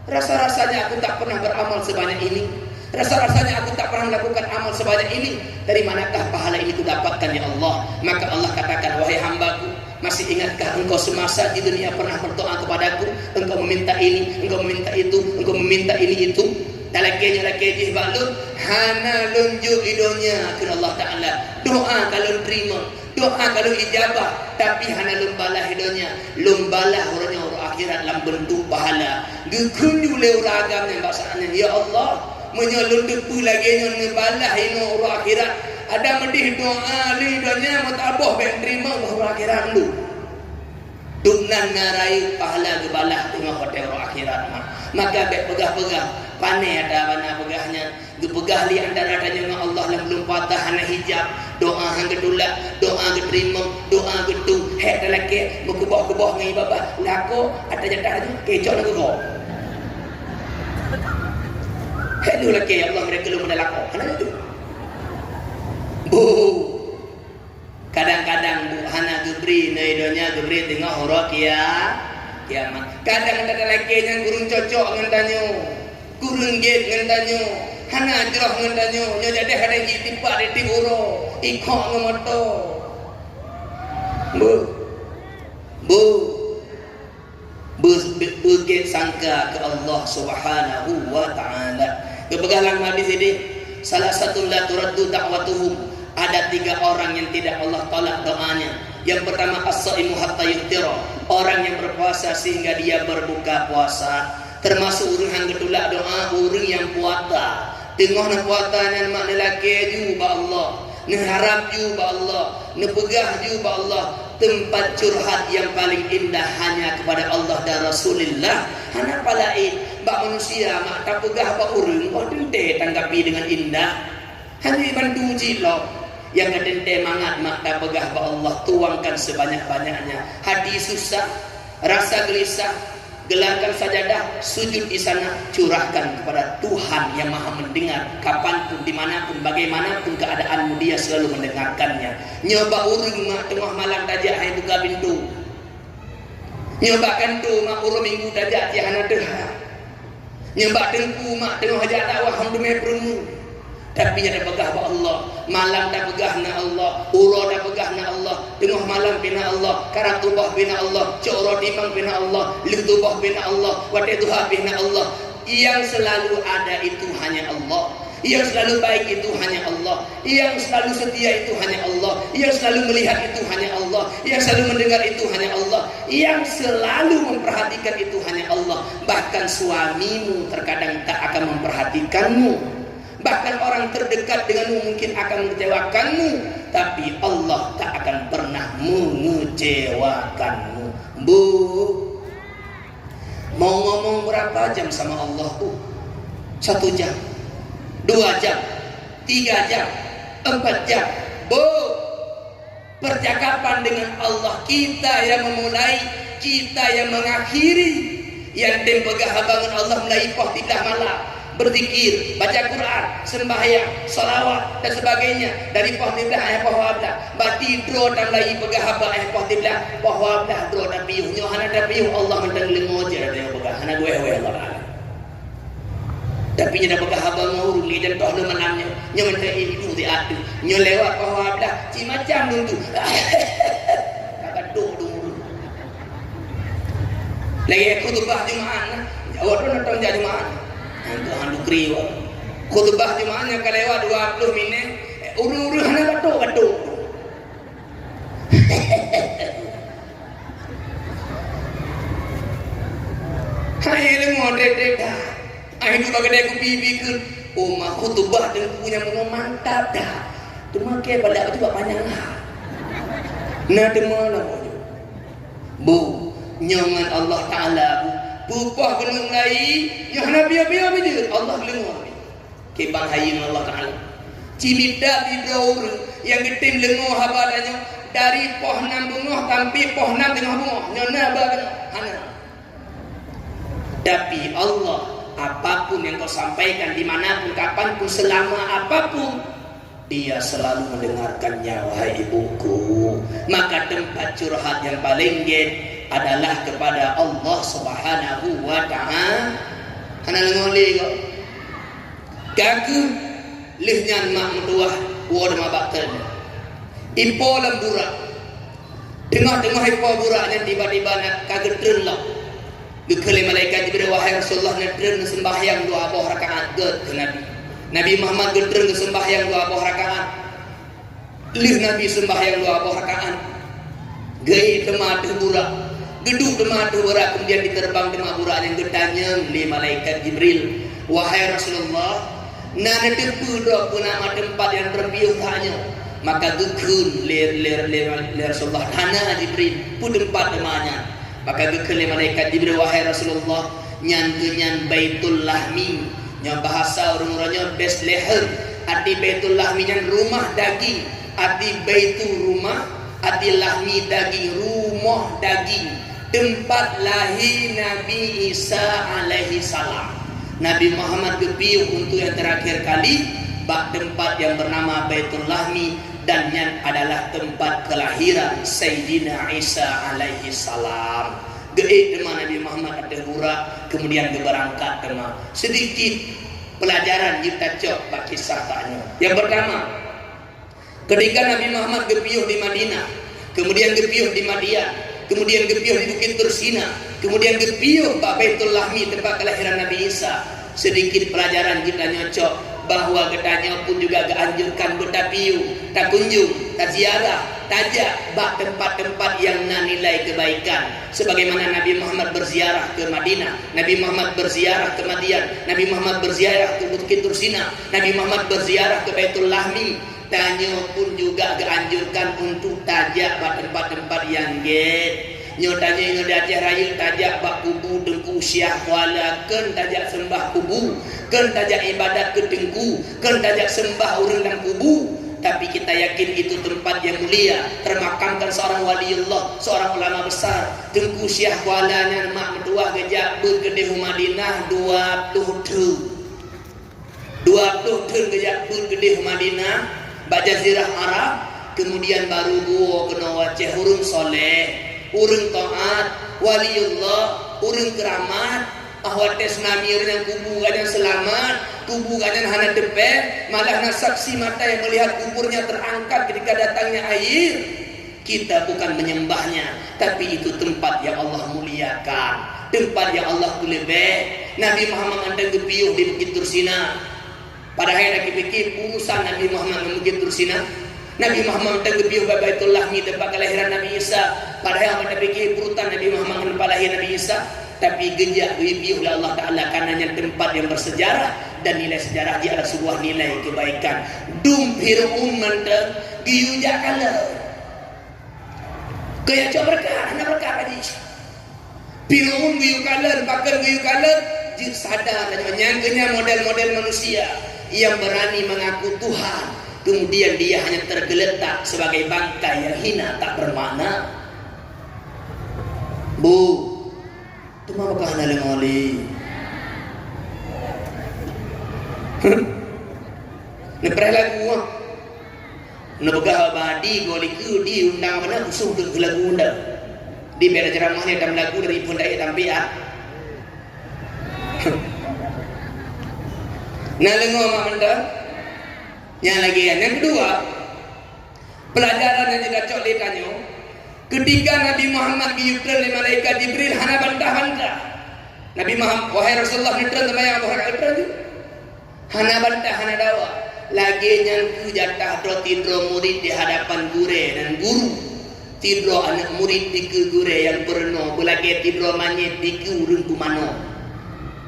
rasa-rasanya aku tak pernah beramal sebanyak ini, rasa-rasanya aku tak pernah melakukan amal sebanyak ini. Dari manakah pahala ini ku dapatkan ya Allah? Maka Allah katakan, wahai hambaku, masih ingatkah engkau semasa di dunia pernah berdoa kepadaku? Engkau meminta ini, engkau meminta itu, engkau meminta ini itu. Dalaknya lakejih balut hana lunjuk idonya ke Allah Ta'ala. Doa kalau terima, doa kalau ijabah, tapi hana lumbalah idonya, lumbalah orangnya orang akhirat dalam bentuk pahala. Gekunju le orang agama yang bahasanya, ya Allah, menyolong depu lagi yang lumbalah ini orang akhirat. Ada medih doa lidahnya mutaboh ben terima orang akhirat lu. Duknan ngarai pahala gebalah tengah hotel orang akhirat mah. Maka bet pegah-pegah panai ada mana pegahnya. Gepegah li antara-antara dengan Allah yang belum patah hana hijab. Doa hang gedulak, doa geterima, doa getu. Hek dalake bekebah-kebah ngai baba. Lako ada jatah tu kecok nak go. Hek lu lake Allah mereka lu mendalako. Hana itu. Bu, kadang-kadang bu hana gebri naidonya gebri tengah horok ya kiamat. Kadang ada lagi yang gurun cocok ngendanyo, gurun get ngendanyo, hana jroh ngendanyo, nyo jadi ada yang tiba di tiburo, ikok ngemoto. Bukit sangka ke Allah Subhanahu wa Ta'ala. Kepegalang hadis ini, salah satu la turaddu da'watuhum. Ada 3 orang yang tidak Allah tolak doanya. Yang pertama as-saimu hatta yuftira, orang yang berpuasa sehingga dia berbuka puasa. Termasuk orang yang getulak doa, orang yang puasa. Tengah nak puasa nan mak lelaki juga Allah, nak harap juga Allah, nak pegah juga Allah. Tempat curhat yang paling indah hanya kepada Allah dan Rasulullah. Hana palain bak manusia mak tak pegah bak orang, kau tente tanggapi dengan indah. Hanya bantu jilok yang ketente mangat mak tak pegah bak Allah, tuangkan sebanyak-banyaknya. Hati susah, rasa gelisah, gelarkan sajadah, sujud di sana, curahkan kepada Tuhan yang maha mendengar. Kapanpun, dimanapun, bagaimanapun keadaanmu, dia selalu mendengarkannya. Nyoba urung mak tengah malam tajak hai buka pintu. Nyoba kantu mak urung minggu tajak dia hana deha. Nyoba tengku mak tengah hajat dakwah hamdumeh perungu. Tapi ada pegah ba Allah, malam dah pegah na Allah, uro dah pegah na Allah, tengah malam bina Allah, karat tubah bina Allah, coro timang bina Allah, lih tubah bina Allah, wate duha bina Allah. Yang selalu ada itu hanya Allah, yang selalu baik itu hanya Allah, yang selalu setia itu hanya Allah, yang selalu melihat itu hanya Allah, yang selalu mendengar itu hanya Allah, yang selalu memperhatikan itu hanya Allah. Bahkan suamimu terkadang tak akan memperhatikanmu. Bahkan orang terdekat denganmu mungkin akan mengecewakanmu, tapi Allah tak akan pernah mengecewakanmu. Bu, mau ngomong berapa jam sama Allah? 1 jam, 2 jam, 3 jam, 4 jam. Bu, percakapan dengan Allah kita yang memulai, kita yang mengakhiri. Yang tempegah bangun Allah mulai pohtidah malam, berzikir, baca Quran, sembahyang, salawat dan sebagainya. Dari pohtidah ayah pohwablah, bati dro dan lagi pegah haba ayah pohtidah, pohwablah dro dan piyuh. Nyohana dan piyuh Allah mentang lengoja dan pegah. Hana gue Allah. Tapi nya dah pegah haba ngurung li dan toh menamnya. Nyo mentang itu di atu. Nyo lewat pohwablah, ci macam nuntu. Kakak dulu. Lagi khutbah Jumaat, awak tu nak jadi Jumaat. Handu kriwa khutbah Jumaatnya kelewat 20 minit, urung-urung hana batuk-batuk. Hai lemo dek dah. Ai tu bagai aku pipi ke. Oh mah khutbah dan punya mantap dah. Cuma ke pada tu banyak lah. Nah demana bu nyangan Allah Taala bu pupah kena mulai yang nabi-nabi betul Allah lengur ke bang hayyin Allah Taala cimida di daur yang getim lengur habadanya dari pohon bunga sampai pohon tengah bunga nyona bagan hana. Tapi Allah apapun yang kau sampaikan dimanapun kapanpun selama apapun dia selalu mendengarkannya. Wahai ibuku, maka tempat curhat yang paling adalah kepada Allah Subhanahu wa ta'ala. Hana ngoli kok. Gagu lihnya mak menduah wad mabakten. Impo lembura. Tengah-tengah impo buraknya tiba-tiba nak kagedren lah. Gekele malaikat Jibril, wahai Rasulullah, nedren sembahyang 2 rakaat ke Nabi. Nabi Muhammad gedren sembahyang 2 rakaat. Lih Nabi sembahyang 2 rakaat. Gei temah burak. Gedung demah burak, kemudian diterbang demah burak yang gedanya oleh malaikat Jibril. Wahai Rasulullah, nana depu dok nama tempat yang terbiuh hanya. Maka gekun ler Rasulullah hana Jibril pun tempat demahnya. Maka gekun malaikat Jibril, wahai Rasulullah, nyan Baitul Lahmi, yang bahasa orang-orangnya Bethlehem. Arti Baitul Lahmi yang rumah daging, arti Baitul rumah, arti Lahmi daging, rumah daging. Tempat lahir Nabi Isa alaihi salam. Nabi Muhammad kepiuh untuk yang terakhir kali bak tempat yang bernama Baitul Lahmi, dan yang adalah tempat kelahiran Sayyidina Isa alaihi salam. Geik demah Nabi Muhammad ada burak, kemudian berangkat demah. Sedikit pelajaran kita cok bak kisah taknya. Yang pertama, ketika Nabi Muhammad kepiuh di Madinah, kemudian kepiuh di Madian, kemudian gepiuh di Bukit Tursina, kemudian gepiuh Baitul Lahmi tempat kelahiran Nabi Isa. Sedikit pelajaran kita nyocok bahwa gedanya pun juga keanjurkan bertapiu, tak kunjung, taziarah, tajak bak tempat-tempat yang nilai kebaikan. Sebagaimana Nabi Muhammad berziarah ke Madinah, Nabi Muhammad berziarah ke Madian, Nabi Muhammad berziarah ke Bukit Tursina, Nabi Muhammad berziarah ke Baitul Lahmi. Tanya pun juga dianjurkan untuk tajak bak tempat-tempat yang nyo tanya nyo datang raya tajak bak kubu dengku syah kuala ken tajak sembah kubu, ken tajak ibadat ke dengku, ken tajak sembah orang dalam kubu. Tapi kita yakin itu tempat yang mulia, termakamkan seorang waliullah, seorang ulama besar. Dengku syah kuala nya mak mentua gejak bergede Madinah 20 gejak bergede Madinah bak jazirah Arab. Kemudian baru gua kena waceh urung soleh, urung taat, waliullah, urung keramat, ahwates namir yang kubu yang selamat, kubu yang hana depe, malah na saksi mata yang melihat kuburnya terangkat ketika datangnya air. Kita bukan menyembahnya, tapi itu tempat yang Allah muliakan, tempat yang Allah kulebeh. Nabi Muhammad andang gepiuh di Bukit Tursina. Pada hari fikir urusan Nabi Muhammad di Bukit Tursina. Nabi Muhammad tergebiuh Baitul Lahmi tempat kelahiran Nabi Isa. Padahal pada fikir purutan Nabi Muhammad tempat lahir Nabi Isa, tapi gejak dibiuh oleh Allah Taala karenanya tempat yang bersejarah dan nilai sejarah dia adalah sebuah nilai kebaikan. Dum firun mandang giuja kala. Kaya coba berkah hadis. Firun giu kala, bakar giu kala, jin sadar dan menyangkanya model-model manusia yang berani mengaku Tuhan. Kemudian dia hanya tergeletak sebagai bangkai yang hina tak bermakna. Bu, itu mah bakal nali-ngali. Nepre lagu ah. Nebegah abadi goli ke di undang mana usuh ke lagu undang. Di beda ceramahnya dalam lagu dari pun daya tampi ah. Nah lengo mak mendang. Yang lagi yang kedua, pelajaran yang tidak cok ditanya, ketika Nabi Muhammad diutus oleh malaikat Jibril hana bantah-bantah. Nabi Muhammad, wahai Rasulullah, nitran sama yang orang itu hana bantah, hana dawa. Lagi nyangku jatah dro tidro murid di hadapan gure dan guru. Tidro anak murid di ke gure yang perno, belagi tidro manyet di ke urun kumano.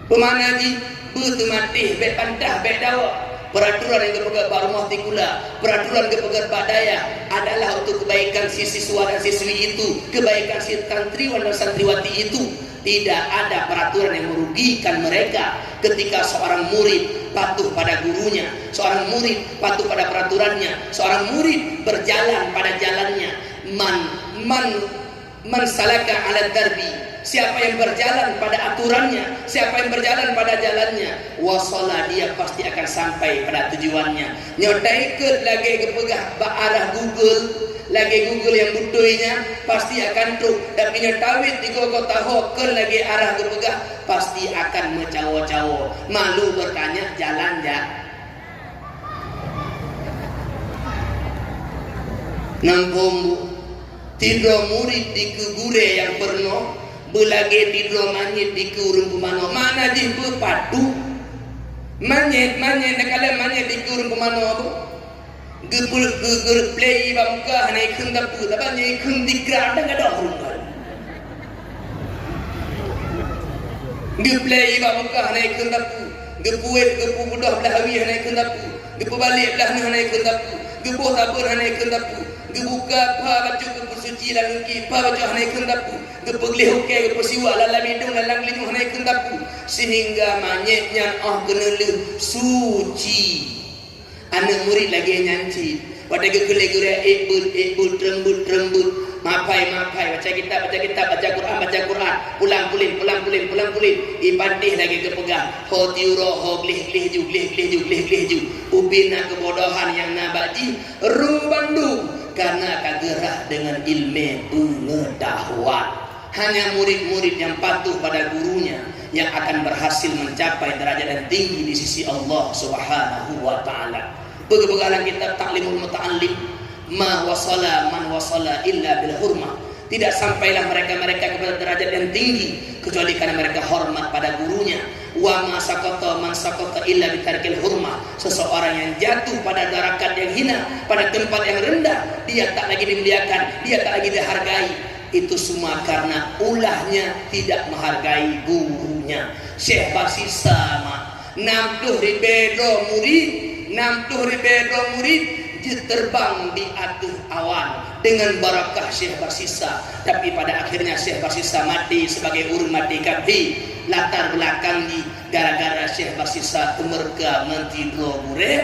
Pemana ji, betul mati, bet bantah, bet dawa. Peraturan yang kepegat Pak Rumah Tikula, peraturan kepegat Pak Daya adalah untuk kebaikan si siswa dan siswi itu, kebaikan si santriwan dan santriwati itu. Tidak ada peraturan yang merugikan mereka ketika seorang murid patuh pada gurunya, seorang murid patuh pada peraturannya, seorang murid berjalan pada jalannya. Man salaka ala darbi, siapa yang berjalan pada aturannya, siapa yang berjalan pada jalannya, wasala, dia pasti akan sampai pada tujuannya. Nyotai ke lagi kepegah arah Google, lagi Google yang butuhnya pasti akan truk. Tapi nyotawit di kota ke lagi arah kepegah pasti akan mencawo-cawo. Malu bertanya jalan ya. Nampung tidro murid di kegure yang perno belage tidro manyet di kurung kumano mana di padu manyet nakala manyet di kurung kumano abu gepul geger play bamka hanai khunda pu tabanye khundi grada ngada hurungal geplay bamka hanai khunda pu gepuet gepu budah belahawi hanai khunda pu gepu balik belah hanai khunda pu gepu tabur hanai khunda pu gebuka pa baju gepu suci lan ki pa baju hanai khunda pu gepeglih oke gepu siwa lalam hidung lalang limu hanai khunda pu sehingga manyetnya genele suci. Anak murid lagi nyanci pada gegele-gele ekbul trembut mapai baca kitab baca Quran pulang pulin ipandih lagi kepegang ho tiuro ho glih ju ubina kebodohan yang nabaji rubandu karena kagerah dengan ilmu pengetahuan. Hanya murid-murid yang patuh pada gurunya yang akan berhasil mencapai derajat yang tinggi di sisi Allah Subhanahu wa taala. Begalang kitab Ta'limul Muta'allim, ma wasala man wasala illa bil hurmah. Tidak sampailah mereka kepada derajat yang tinggi kecuali karena mereka hormat pada gurunya. Wa ma sakata man sakata illa bitarkil hurmah. Seseorang yang jatuh pada darakat yang hina, pada tempat yang rendah, dia tak lagi dimuliakan, dia tak lagi dihargai. Itu semua karena ulahnya tidak menghargai gurunya. Syekh Basisa mak 60 ribu murid terbang di atas awan dengan barakah Syekh Basisa. Tapi pada akhirnya Syekh Basisa mati sebagai urun mati kabhi. Latar belakang di gara-gara Syekh Basisa kemerga mentidro gure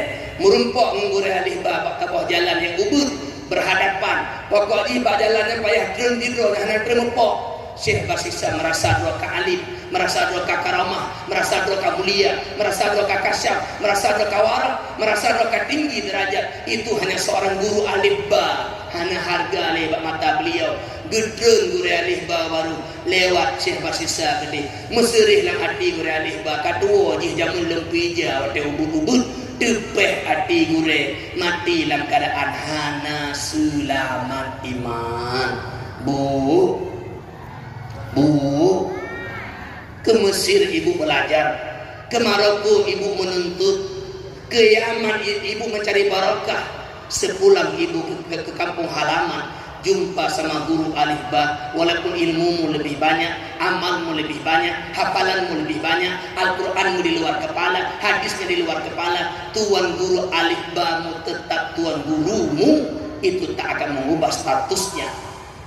merumpok menggure alih babak kapal jalan yang ubur berhadapan pokok iba jalannya payah drum tidro dan termepok. Syekh Basisa merasa dua alim, merasa dua karamah, merasa dua mulia, merasa dua kasyaf, merasa dua warak, merasa dua tinggi derajat. Itu hanya seorang guru alif ba, hanya harga lebat mata beliau. Gedeng guru alif ba baru lewat Syekh Basisa gede. Meserih lang hati guru alif ba kadua jih jamun lempi ja wate ubud-ubud tepeh hati gure mati dalam keadaan hana selamat iman. Bu, ke Mesir ibu belajar, ke Maroko ibu menuntut, ke Yaman ibu mencari barakah. Sepulang ibu ke kampung halaman, jumpa sama guru alif ba, walaupun ilmumu lebih banyak, amalmu lebih banyak, hafalanmu lebih banyak, Al-Quranmu di luar kepala, hadisnya di luar kepala, tuan guru alif bamu tetap tuan gurumu, itu tak akan mengubah statusnya.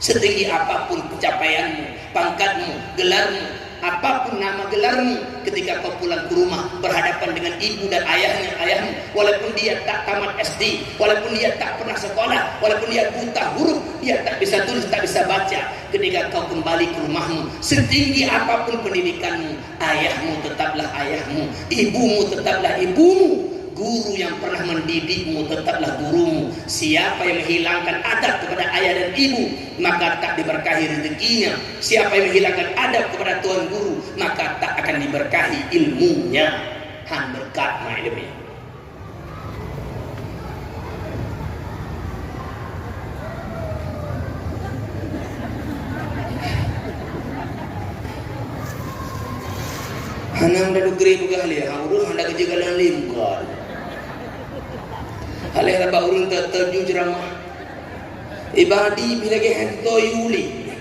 Setinggi apapun pencapaianmu, pangkatmu, gelarmu, apapun nama gelarmu, ketika kau pulang ke rumah berhadapan dengan ibu dan ayahmu, walaupun dia tak tamat SD, walaupun dia tak pernah sekolah, walaupun dia buta huruf, dia tak bisa tulis, tak bisa baca, ketika kau kembali ke rumahmu, setinggi apapun pendidikanmu, ayahmu tetaplah ayahmu, ibumu tetaplah ibumu. Guru yang pernah mendidikmu tetaplah gurumu. Siapa yang menghilangkan adab kepada ayah dan ibu, maka tak diberkahi rezekinya. Siapa yang menghilangkan adab kepada tuan guru, maka tak akan diberkahi ilmunya. Han berkat ma ilmi. Hanang dah dugri bukan lihat, urus hendak kerja galan limkan. Alih rabak urun terjun ceramah ibadi bila ke hento yuli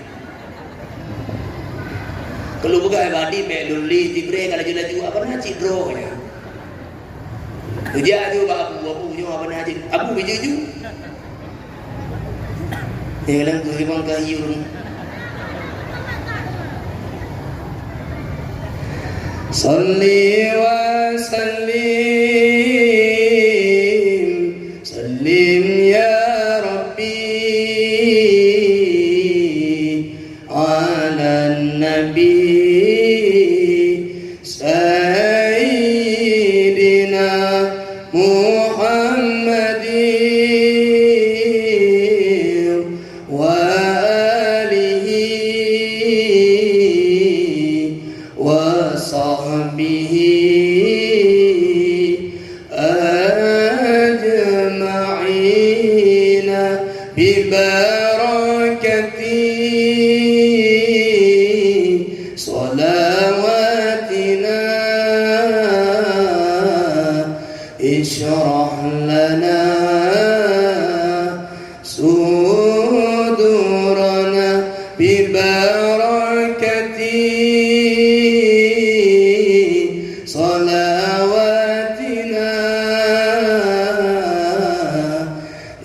kalau bukan ibadi meluli tibre kalau jual jual apa nak cidro nya kerja tu abu jual apa nak abu biju yang tu hibang kayu salli wa sallim سلم يا ربي على النبي سيدنا محمد وآله وصحبه ببركة صلواتنا اشرح لنا صدورنا ببركة صلواتنا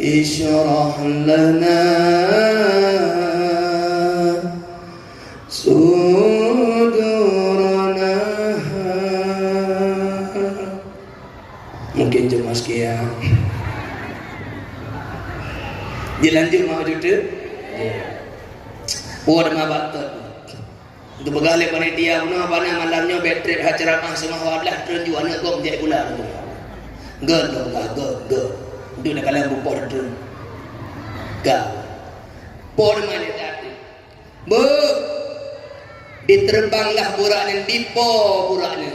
اشرح لنا sudurana. Mungkin cuma sekian. Dilanjut mau judul buat mabatat itu begalai panitia punya apa nama malamnya bateri ceramah semua wadah tujuan kau menjadi gula gel itu nak kalian bupor tu gak por mana tadi bu diterbanglah buraknya dipo buraknya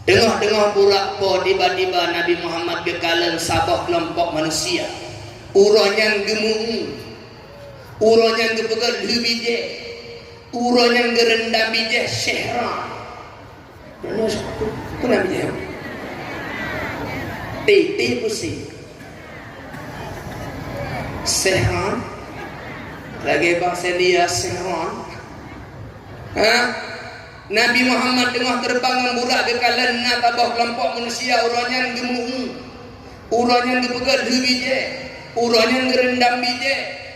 Dengar burak po tiba-tiba Nabi Muhammad bekalan sabah kelompok manusia. Urang gemung, urang gepegal lebih je, urang gerendam bije syehran. Nyonya satu. Itu namanya. Titi pusing. Sehan. Lagi bahasa dia sehan. Nabi Muhammad tengah terbang memburak ke kalan tabah kelompok manusia urangnya gemuhu. Urangnya gepegat bije. Urangnya gerendam bije.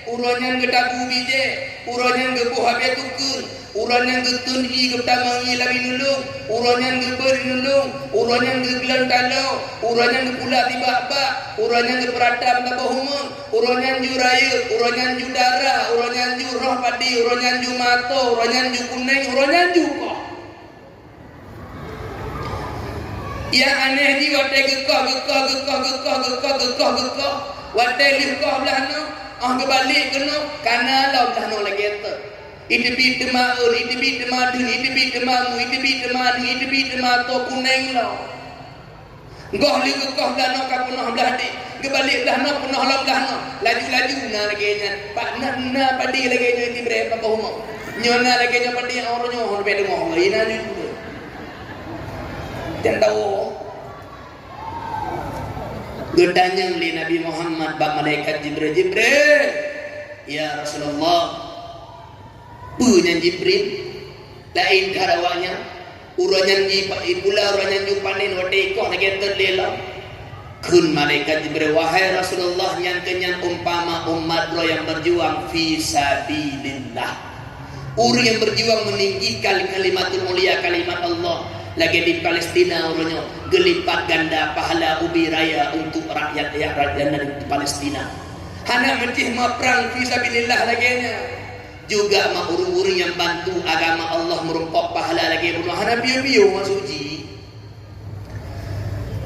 Urangnya gedabu bije. Urangnya gebuh habis tukun. Urangnya getunji ketamangi labi nulung. Urangnya geberi nulung. Urangnya gegelan talau. Urangnya gepula tiba-tiba. Urangnya geperatam tabah umum. Urangnya juraya. Urangnya judara. Urangnya juroh padi. Urangnya jumato. Urangnya jukuning. Urangnya juga. Yang aneh di wadah gekah. Wadah lihkah belah no. Kebalik kena. Karena Allah belah no lagi itu. Itibi demaul, itibi demadun, itibi demamu, itibi demadu, itibi demato kuning lo. Goh li gekah belah no kapunah belah di. Kebalik belah no punah lo belah no. Laju-laju na lagi nya. Pak na padi lagi nya iti berapa bahumau. Nyona lagi nya padi orang nyoh beda moh. Ina ni tu. Jangan tahu. Gedanya oleh Nabi Muhammad bak malaikat Jibril. Ya Rasulullah. Punya Jibril. Lain karawanya. Uranya pula uranya panen wadai kok lagi terlela. Kun malaikat Jibril. Wahai Rasulullah yang kenyang umpama umat lo yang berjuang fi sabilillah. Orang yang berjuang meninggikan kalimatul mulia kalimat Allah. Lagi di Palestina urunyo gelipat ganda pahala ubi raya untuk rakyat di Palestina. Hana mencih ma perang fisabilillah laginya. Juga ma urung-urung yang bantu agama Allah merumpok pahala lagi bunuh hana biu-biu masuji.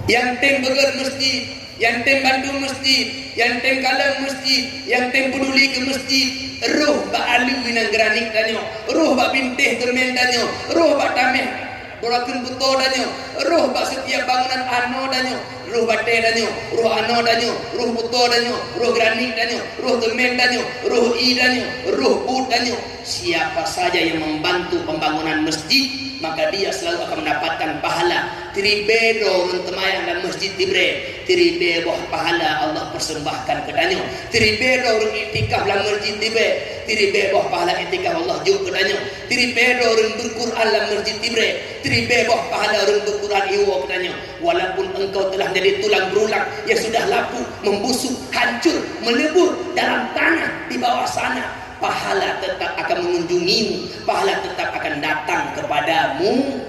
Yang tem beger masjid, yang tem bantu masjid, yang tem kalang masjid, yang tem peduli ke masjid. Roh ba alu minang geranik danyo, roh ba bintih termen danyo, roh ba tameh borakin buto danyo, roh bak setiap bangunan ano danyo, roh bate danyo, roh ano danyo, roh buto danyo, roh granit danyo, roh temen danyo, roh i danyo, roh but danyo. Siapa saja yang membantu pembangunan masjid, maka dia selalu akan mendapatkan pahala. Tribedo mentemayang dalam masjid Tibre, tribe boh pahala Allah persembahkan ke danyo. Tribedo orang itikaf dalam masjid Tibre, tribe boh pahala itikaf Allah juga ke danyo. Tribedo orang berquran dalam masjid Tibre, tribe boh pahala orang berquran iwo ke danyo. Walaupun engkau telah menjadi tulang berulang yang sudah lapuk, membusuk, hancur, melebur dalam tanah di bawah sana, pahala tetap akan mengunjungimu, pahala tetap akan datang kepadamu.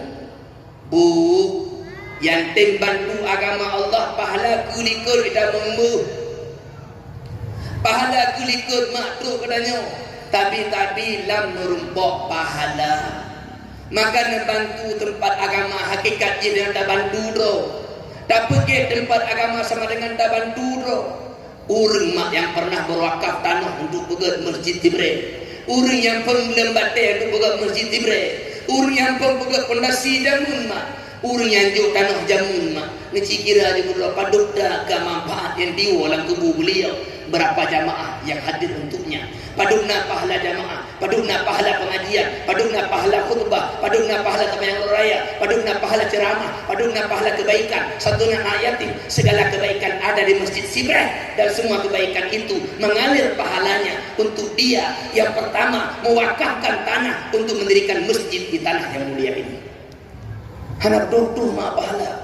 Bu, yang tim bantu agama Allah, pahala kulikur kita membuh, pahala kulikur makhluk katanya. Tapi lam merumpok pahala. Maka bantu tempat agama hakikat je dengan tak bantu do. Tak pergi tempat agama sama dengan tak bantu do. Orang mak yang pernah berwakaf tanah untuk buat masjid Tibre, orang yang penglembate untuk buat masjid Tibre, orang yang buat pondasi jamun mak, orang yang juk tanah jamun mak. Neci kira dia berdoa padukda ke manfaat yang diwalang tubuh beliau. Berapa jamaah yang hadir untuknya, padukna pahala jamaah, padukna pahala pengajian, padukna pahala khutbah, padukna pahala tamayang raya, padukna pahala ceramah, padukna pahala kebaikan, santunan ayatin. Segala kebaikan ada di Masjid Sibrah, dan semua kebaikan itu mengalir pahalanya untuk dia yang pertama mewakafkan tanah untuk mendirikan masjid di tanah yang mulia ini. Hanap doh ma pahala.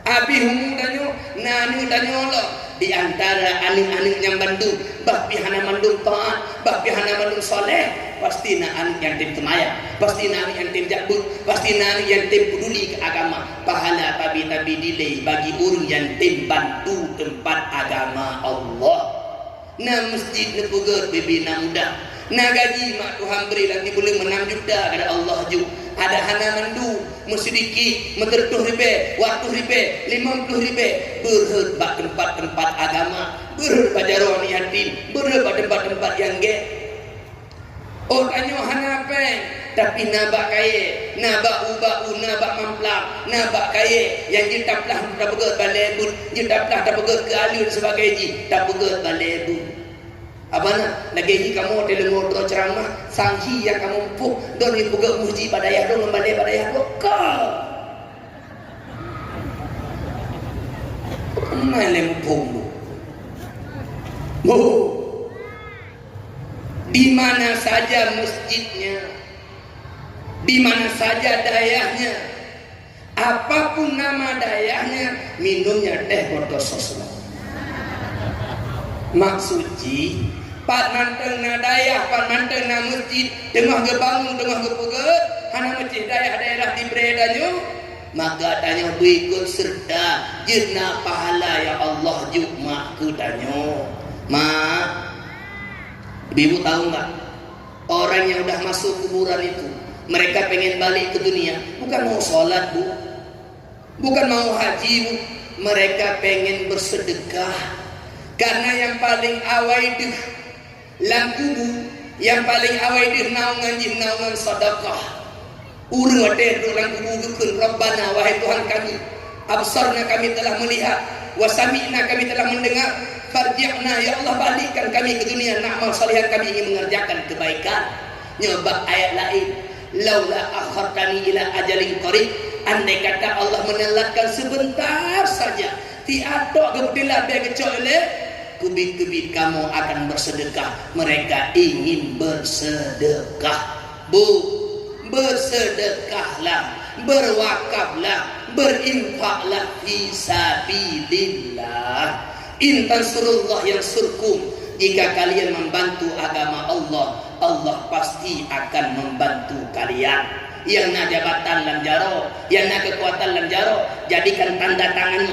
Abi humu danyo, nanu danyo lo. Di antara aning-aning yang bantu, bah pihana mandung taat, bah pihana mandung soleh, pasti na aning yang tim temaya, pasti na aning yang tim jakbut, pasti na aning yang tim peduli ke agama. Pahala tapi delay bagi orang yang tim bantu tempat agama Allah. Na masjid na pugar bebina muda, na gaji mak Tuhan beri nanti boleh 6 juta kepada Allah juga. Ada hana mandu mesedikit metertuh ribe, waktu ribe, 50 ribe, berhut bak tempat-tempat agama, berhut bak jaruan yatim, berhut bak tempat-tempat yang ge. Oh tanyo hana apa? Tapi nabak kaya, nabak ubau, nabak mamplak, nabak kaya yang jetaplah tak begut balebun, jetaplah tak begut ke alun sebagai ji, tak begut balebun. Abana lagi ni kamu telengok doa ceramah sanghi yang kamu empuk don ni buka muji badayah don ngembale badayah lokal Mai lempung bu. Di mana saja masjidnya, di mana saja dayahnya, apapun nama dayahnya, minumnya teh kotosos. Maksudji, pak nanteng na dayah, pak nanteng na masjid, tengah gebangun, tengah gepeget, hana masjid dayah daerah di beredanyo, maka tanya berikut serta jenah pahala ya Allah jukma kudanyo. Mak, ibu tahu nggak? Orang yang udah masuk kuburan itu, mereka pengen balik ke dunia, bukan mau sholat bu, bukan mau haji bu, mereka pengen bersedekah. Karena yang paling awal itu lampu, yang paling awal itu naungan sedekah. Urang ada orang kubu gekun Rabbana, wahai Tuhan kami, absarna kami telah melihat, wasami'na kami telah mendengar, farji'na ya Allah balikkan kami ke dunia, na'mal salihan kami ingin mengerjakan kebaikan. Nyoba ayat lain, laula akhartani ila ajalin qarib, andai kata Allah menelatkan sebentar saja, tiada kebetulan dia kecuali kubit-kubit kamu akan bersedekah. Mereka ingin bersedekah bu, bersedekahlah, berwakaflah, berinfaklah fi sabilillah. In tansurullah yansurkum, jika kalian membantu agama Allah, Allah pasti akan membantu kalian. Yang nak jabatan lam jaro, yang nak kekuatan lam jaro, jadikan tanda tangan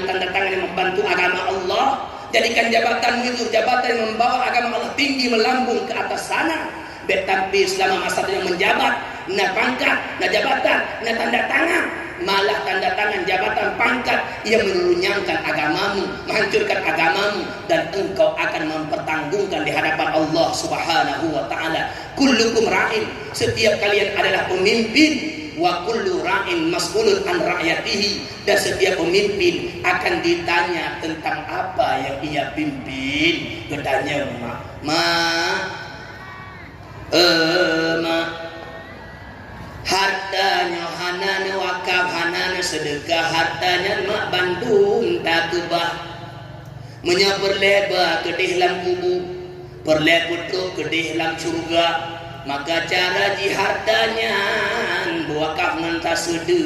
yang membantu agama Allah. Jadikan jabatanmu itu jabatan yang membawa agama Allah tinggi melambung ke atas sana. Tetapi selama masa yang menjabat, na pangkat, na jabatan, na tanda tangan, malah tanda tangan, jabatan, pangkat yang merunyangkan agamamu, menghancurkan agamamu, dan engkau akan mempertanggungkan di hadapan Allah Subhanahu wa taala. Kullukum ra'in, setiap kalian adalah pemimpin, wa kullu ra'in mas'ulun an ra'yatihi, dan setiap pemimpin akan ditanya tentang apa yang ia pimpin. Bertanya hartanya hanana wakaf, hanana sedekah, hartanya mak bantu tak tubah menyaperlebar ke dalam kubur, perleputuk ke dalam surga. Maka cara jihadanya wakaf mentah sedekah.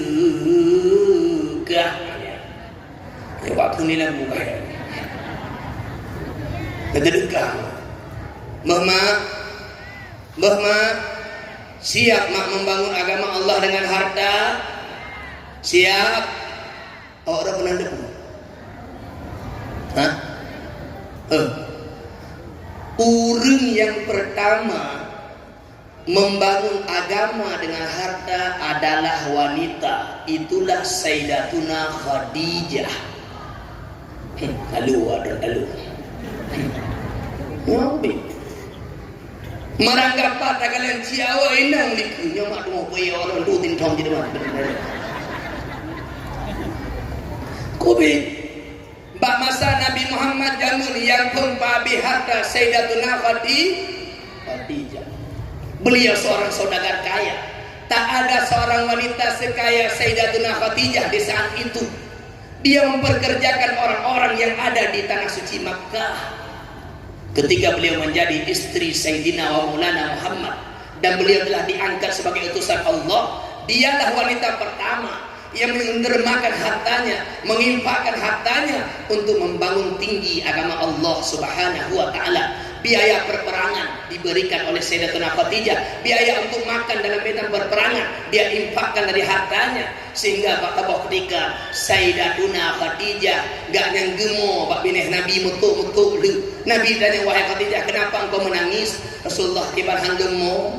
Ya waktu ni lah buka ya. Sedekah. Bahma siap mak membangun agama Allah dengan harta? Siap? Orang pernah dengar? Hah? Urang yang pertama membangun agama dengan harta adalah wanita. Itulah Sayyidatuna Khadijah. Lalu. Ngombe. Marangga patah kalian ciawa inang likunya mak mau punya orang rutin thong jadi mana. Kobe. Bak masa Nabi Muhammad jamul yang pun pabi harta Sayyidatuna Khadijah. Beliau seorang saudagar kaya. Tak ada seorang wanita sekaya Sayyidatuna Khadijah di saat itu. Dia memperkerjakan orang-orang yang ada di tanah suci Makkah. Ketika beliau menjadi istri Sayyidina wa Maulana Muhammad dan beliau telah diangkat sebagai utusan Allah, dialah wanita pertama yang mendermakan hartanya, menginfakkan hartanya untuk membangun tinggi agama Allah Subhanahu wa taala. Biaya perperangan diberikan oleh Sayyidatuna Khadijah, biaya untuk makan dalam medan perperangan dia infakkan dari hartanya, sehingga pada ketika Sayyidatuna Khadijah gak nyanggemo bak bineh Nabi mutuk lu. Nabi tanya, wahai Khadijah, kenapa engkau menangis? Rasulullah kibar hanggemo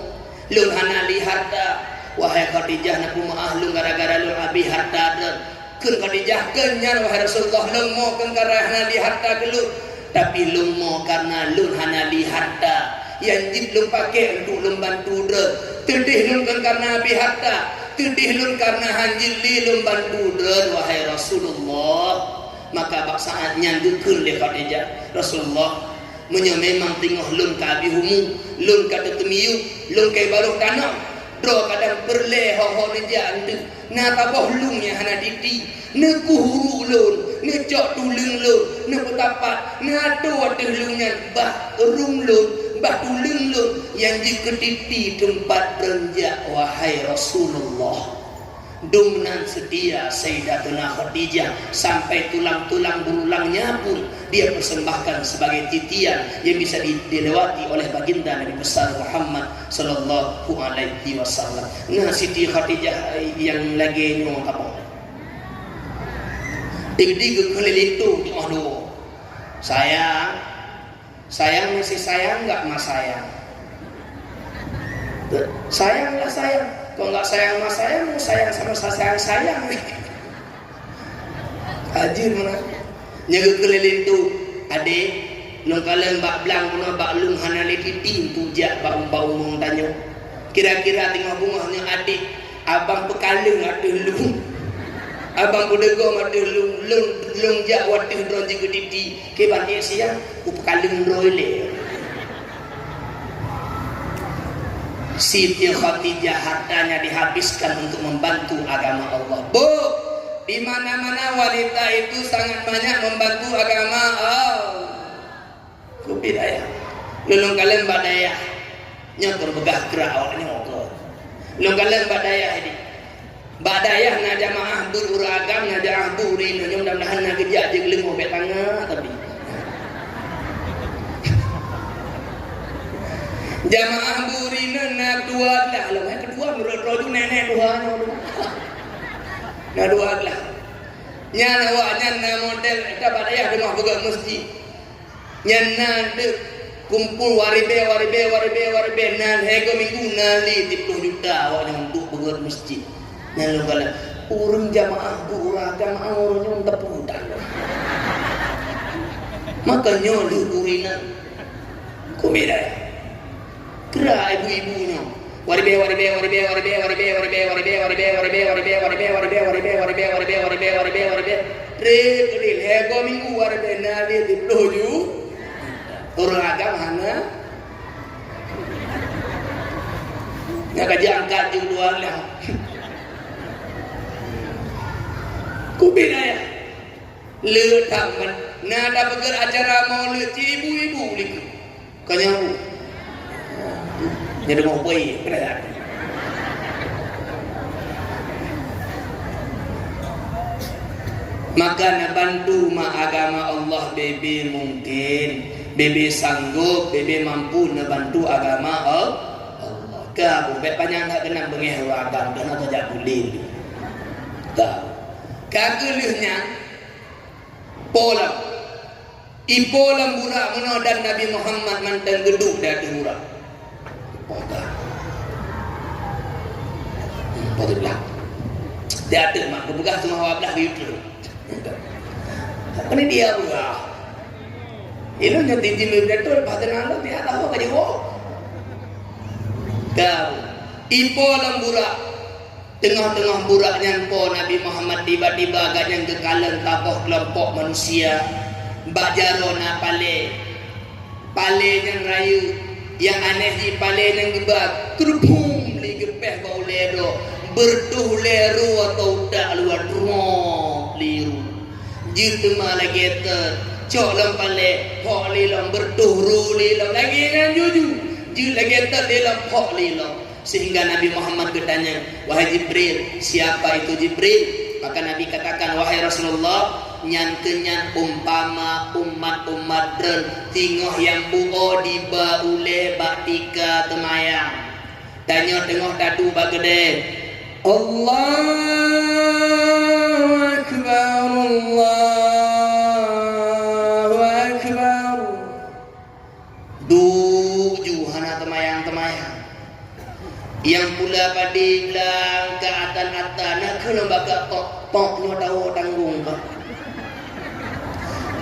lun hanali harta. Wahai Khadijah, naku maah lun gara-gara lun abi harta dan kun Khadijah kenyan wahai Rasulullah lun mo kun gara hanali harta gelu. Tapi lun mo karena lun hanali harta yang jid lun pakai untuk lun bantu de. Tedih lun kan karena abi harta, tedih lun karena hanjil li lun bantu de wahai Rasulullah. Maka bak saatnya dukun le Khadijah. Rasulullah memang tengok lun ka abi humu, lun ka tetemiu, lun kai baruh tanah. Dro kadang berle ho ni jan na taboh lungnya hana diti ne kuhuru lun ne cok tulung lun ne petapat ne ado lungnya bah rung lun bah tulung lun yang diketiti tempat renjak wahai Rasulullah. Dumnan setia Sayyidatuna Khadijah sampai tulang-tulang berulangnya pun dia persembahkan sebagai titian yang bisa dilewati oleh baginda Nabi besar Muhammad sallallahu alaihi wasallam. Nah, Siti Khadijah yang lagi nyong apa? Tiga-tiga kali itu di aduh. Sayang masih sayang enggak mas sayang? Sayanglah sayang. Kalau nggak sayang mas sayang, mau sayang sama sayang nih. Ajir mana? Nyaga keliling tu, ade, nong kalian bak belang puno bak lung hana letitin tujak bak bau mong tanyo. Kira-kira tengah bungahnya adik, abang pekalung ada lung, abang budego ada lung jak watih dronji gediti. Keban dia siang, pekalung roile. Siti Khadijah hartanya dihabiskan untuk membantu agama Allah. Bu, di mana-mana wanita itu sangat banyak membantu agama Allah. Kubidaya. Lulung kalian badaya. Nyotor begah gerak awaknya ngotor. Lulung kalian badaya ini. Badaya na jamaah beruragam na jamaah buri na mudah-mudahan na gejak je gelem obek tangga tapi. Jamaah burina na dua lah, yang kedua menurut roju nenek dua na dua lah. Nyana waknya na model kita badaya rumah begal masjid. Nyana de kumpul waribe nan hego minggu nali 10 juta awaknya untuk begal masjid. Nalo kala urang jamaah buragam orang tepudan. Makanya lu burina kumeda. Gerak ibu-ibunya. Waribe. Tril hego minggu waribe nali di peluju. Orang agam hana. Nak jangkat juduan lah. Kubina ya. Letak man. Nada beger acara maulid ibu-ibu liku. Kanyamu. Jadi mau pergi kerajaan. Maka nak bantu agama Allah bebe mungkin, bebe sanggup, bebe mampu nak bantu agama Allah. Kau bebe panjang tak kena mengehu agama dan atau jak boleh. Kau kagelihnya pola, ipolam burak menodan Nabi Muhammad mantan geduk dari burak. Patut lah. Dia ada mak berbegas semua awak belah gitu. Apa ni dia buah? Ini yang tinggi betul pada nalo dia tahu kaje wo. Kau ipo lemburak tengah-tengah buraknya po Nabi Muhammad tiba-tiba agak yang kekalan tapoh kelompok manusia. Bajarona pale yang rayu yang aneh di pale yang gebak kerupung li gepeh bau ledo bertuh leru atau tak luar drong liru jitu malah geter cok lempale pok lilam bertuh ru lilam lagi nan juju jitu lagi geter lilam pok lilam sehingga Nabi Muhammad bertanya wahai Jibril siapa itu Jibril maka Nabi katakan wahai Rasulullah nyan umpama umat dan tingoh yang buo diba ule baktika temayang tanya tengok dadu bagede Allahu Akbar duju hana temayang yang pula padi bilang ke atan-atan nak kena baga tok-toknya tahu tanggung kau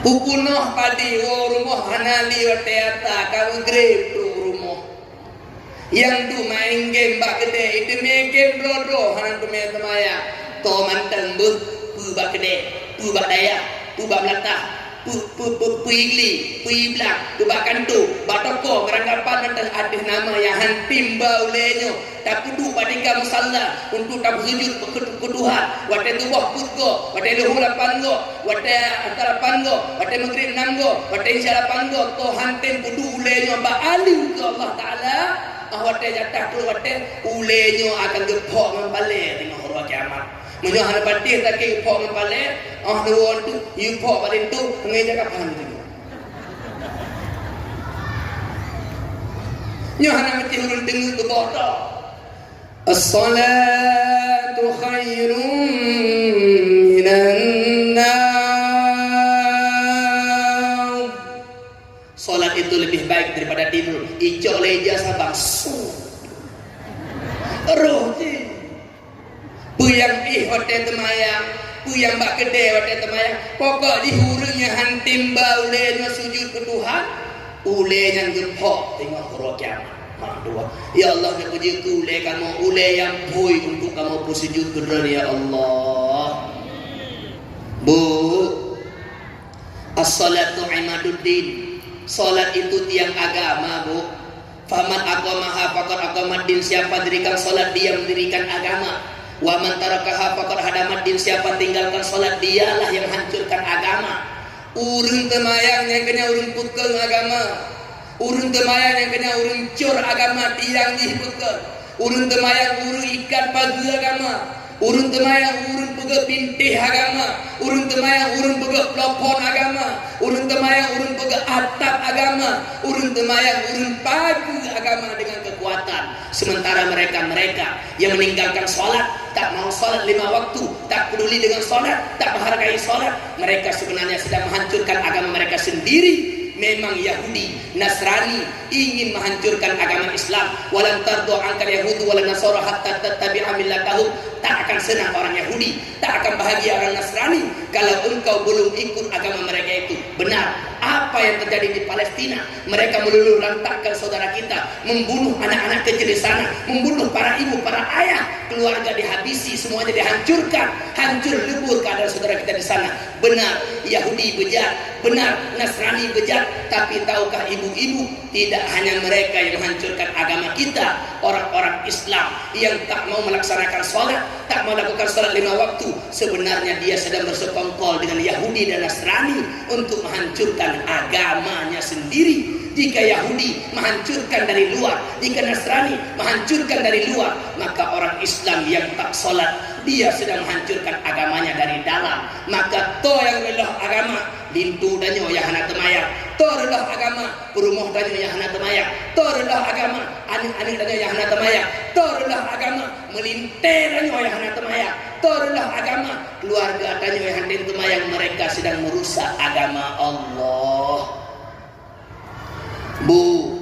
Pukunoh padi rumah hanali teata kau grade rumah yang tu main game bak gede itu main game rodo hanan tu main temaya to mantan bu bak gede bu bak daya bu bak melata puigli, puiblak, tubakan tu, batoko, meranggapan dan ada nama yang hantim baulenyo, tak kudu padika musalla untuk tak sujud keduhan, wate tubuh putgo, wate luhur lapango, wate antara pango, wate maghrib nango, wate isya lapango, to hantim kudu ulenyo ba alim ke Allah Taala, wate jatah tu wate ulenyo akan gepok membalik tengok hari kiamat. Menyo hana patih tak ke pok ngapale nuwon tu yu pok paling tu ngeja kapan tu nyo hana mati urun dengu tu boto as-salatu khairun minan naum. Salat itu lebih baik daripada tidur. Ijo leja sabang roh ti puyang hotel temayang, puyang bak gede hotel temayang. Pokok di hurungnya hantim baulenya sujud ke Tuhan, ulenya gepok tengok roh kiamat. Dua. Ya Allah, nak puji ule kamu, ule yang pui untuk kamu bersujud ke ya Allah. Bu, as-salatu imaduddin. Salat itu tiang agama, Bu. Faman aqamaha faqad aqamaddin. Siapa dirikan salat dia mendirikan agama. Wa man tarakaha faqad hadamaddin. Siapa tinggalkan salat dialah yang hancurkan agama. Urang temayang yang kena urang pukul agama. Urang temayang yang kena urang cor agama tiang di pukul. Urang temayang urang ikat pagi agama. Urang temayang urang pegak pintih agama. Urang temayang urang pegak plafon agama. Urang temayang urang pegak atap agama. Urang temayang urang pagu agama dengan kekuatan. Sementara mereka yang meninggalkan sholat, tak mau sholat 5 waktu, tak peduli dengan sholat, tak menghargai sholat, mereka sebenarnya sedang menghancurkan agama mereka sendiri. Memang Yahudi, Nasrani ingin menghancurkan agama Islam. Walan tardu ankal yahudu wala nasara hatta tattabi'a millatahum. Tak akan senang orang Yahudi, tak akan bahagia orang Nasrani kalau engkau belum ikut agama mereka itu. Benar, apa yang terjadi di Palestina? Mereka meluluh lantakkan saudara kita, membunuh anak-anak kecil di sana, membunuh para ibu, para ayah, keluarga dihabisi, semuanya dihancurkan, hancur lebur keadaan saudara kita di sana. Benar, Yahudi bejat, benar, Nasrani bejat, tapi tahukah ibu-ibu, tidak hanya mereka yang menghancurkan agama kita, orang-orang Islam yang tak mau melaksanakan sholat, tak mau melakukan sholat 5 waktu, sebenarnya dia sedang bersekongkol dengan Yahudi dan Nasrani untuk menghancurkan agamanya sendiri. Jika Yahudi menghancurkan dari luar, jika Nasrani menghancurkan dari luar, maka orang Islam yang tak sholat, dia sedang menghancurkan agamanya dari dalam. Maka to yang relah agama, lintu danyo yang hana temayang. To relah agama, perumuh danyo yang hana temayang. To relah agama, anik-anik danyo yang hana temayang. To relah agama, melintir danyo yang hana temayang. To relah agama, keluarga danyo yang hana temayang. Mereka sedang merusak agama Allah. Bu,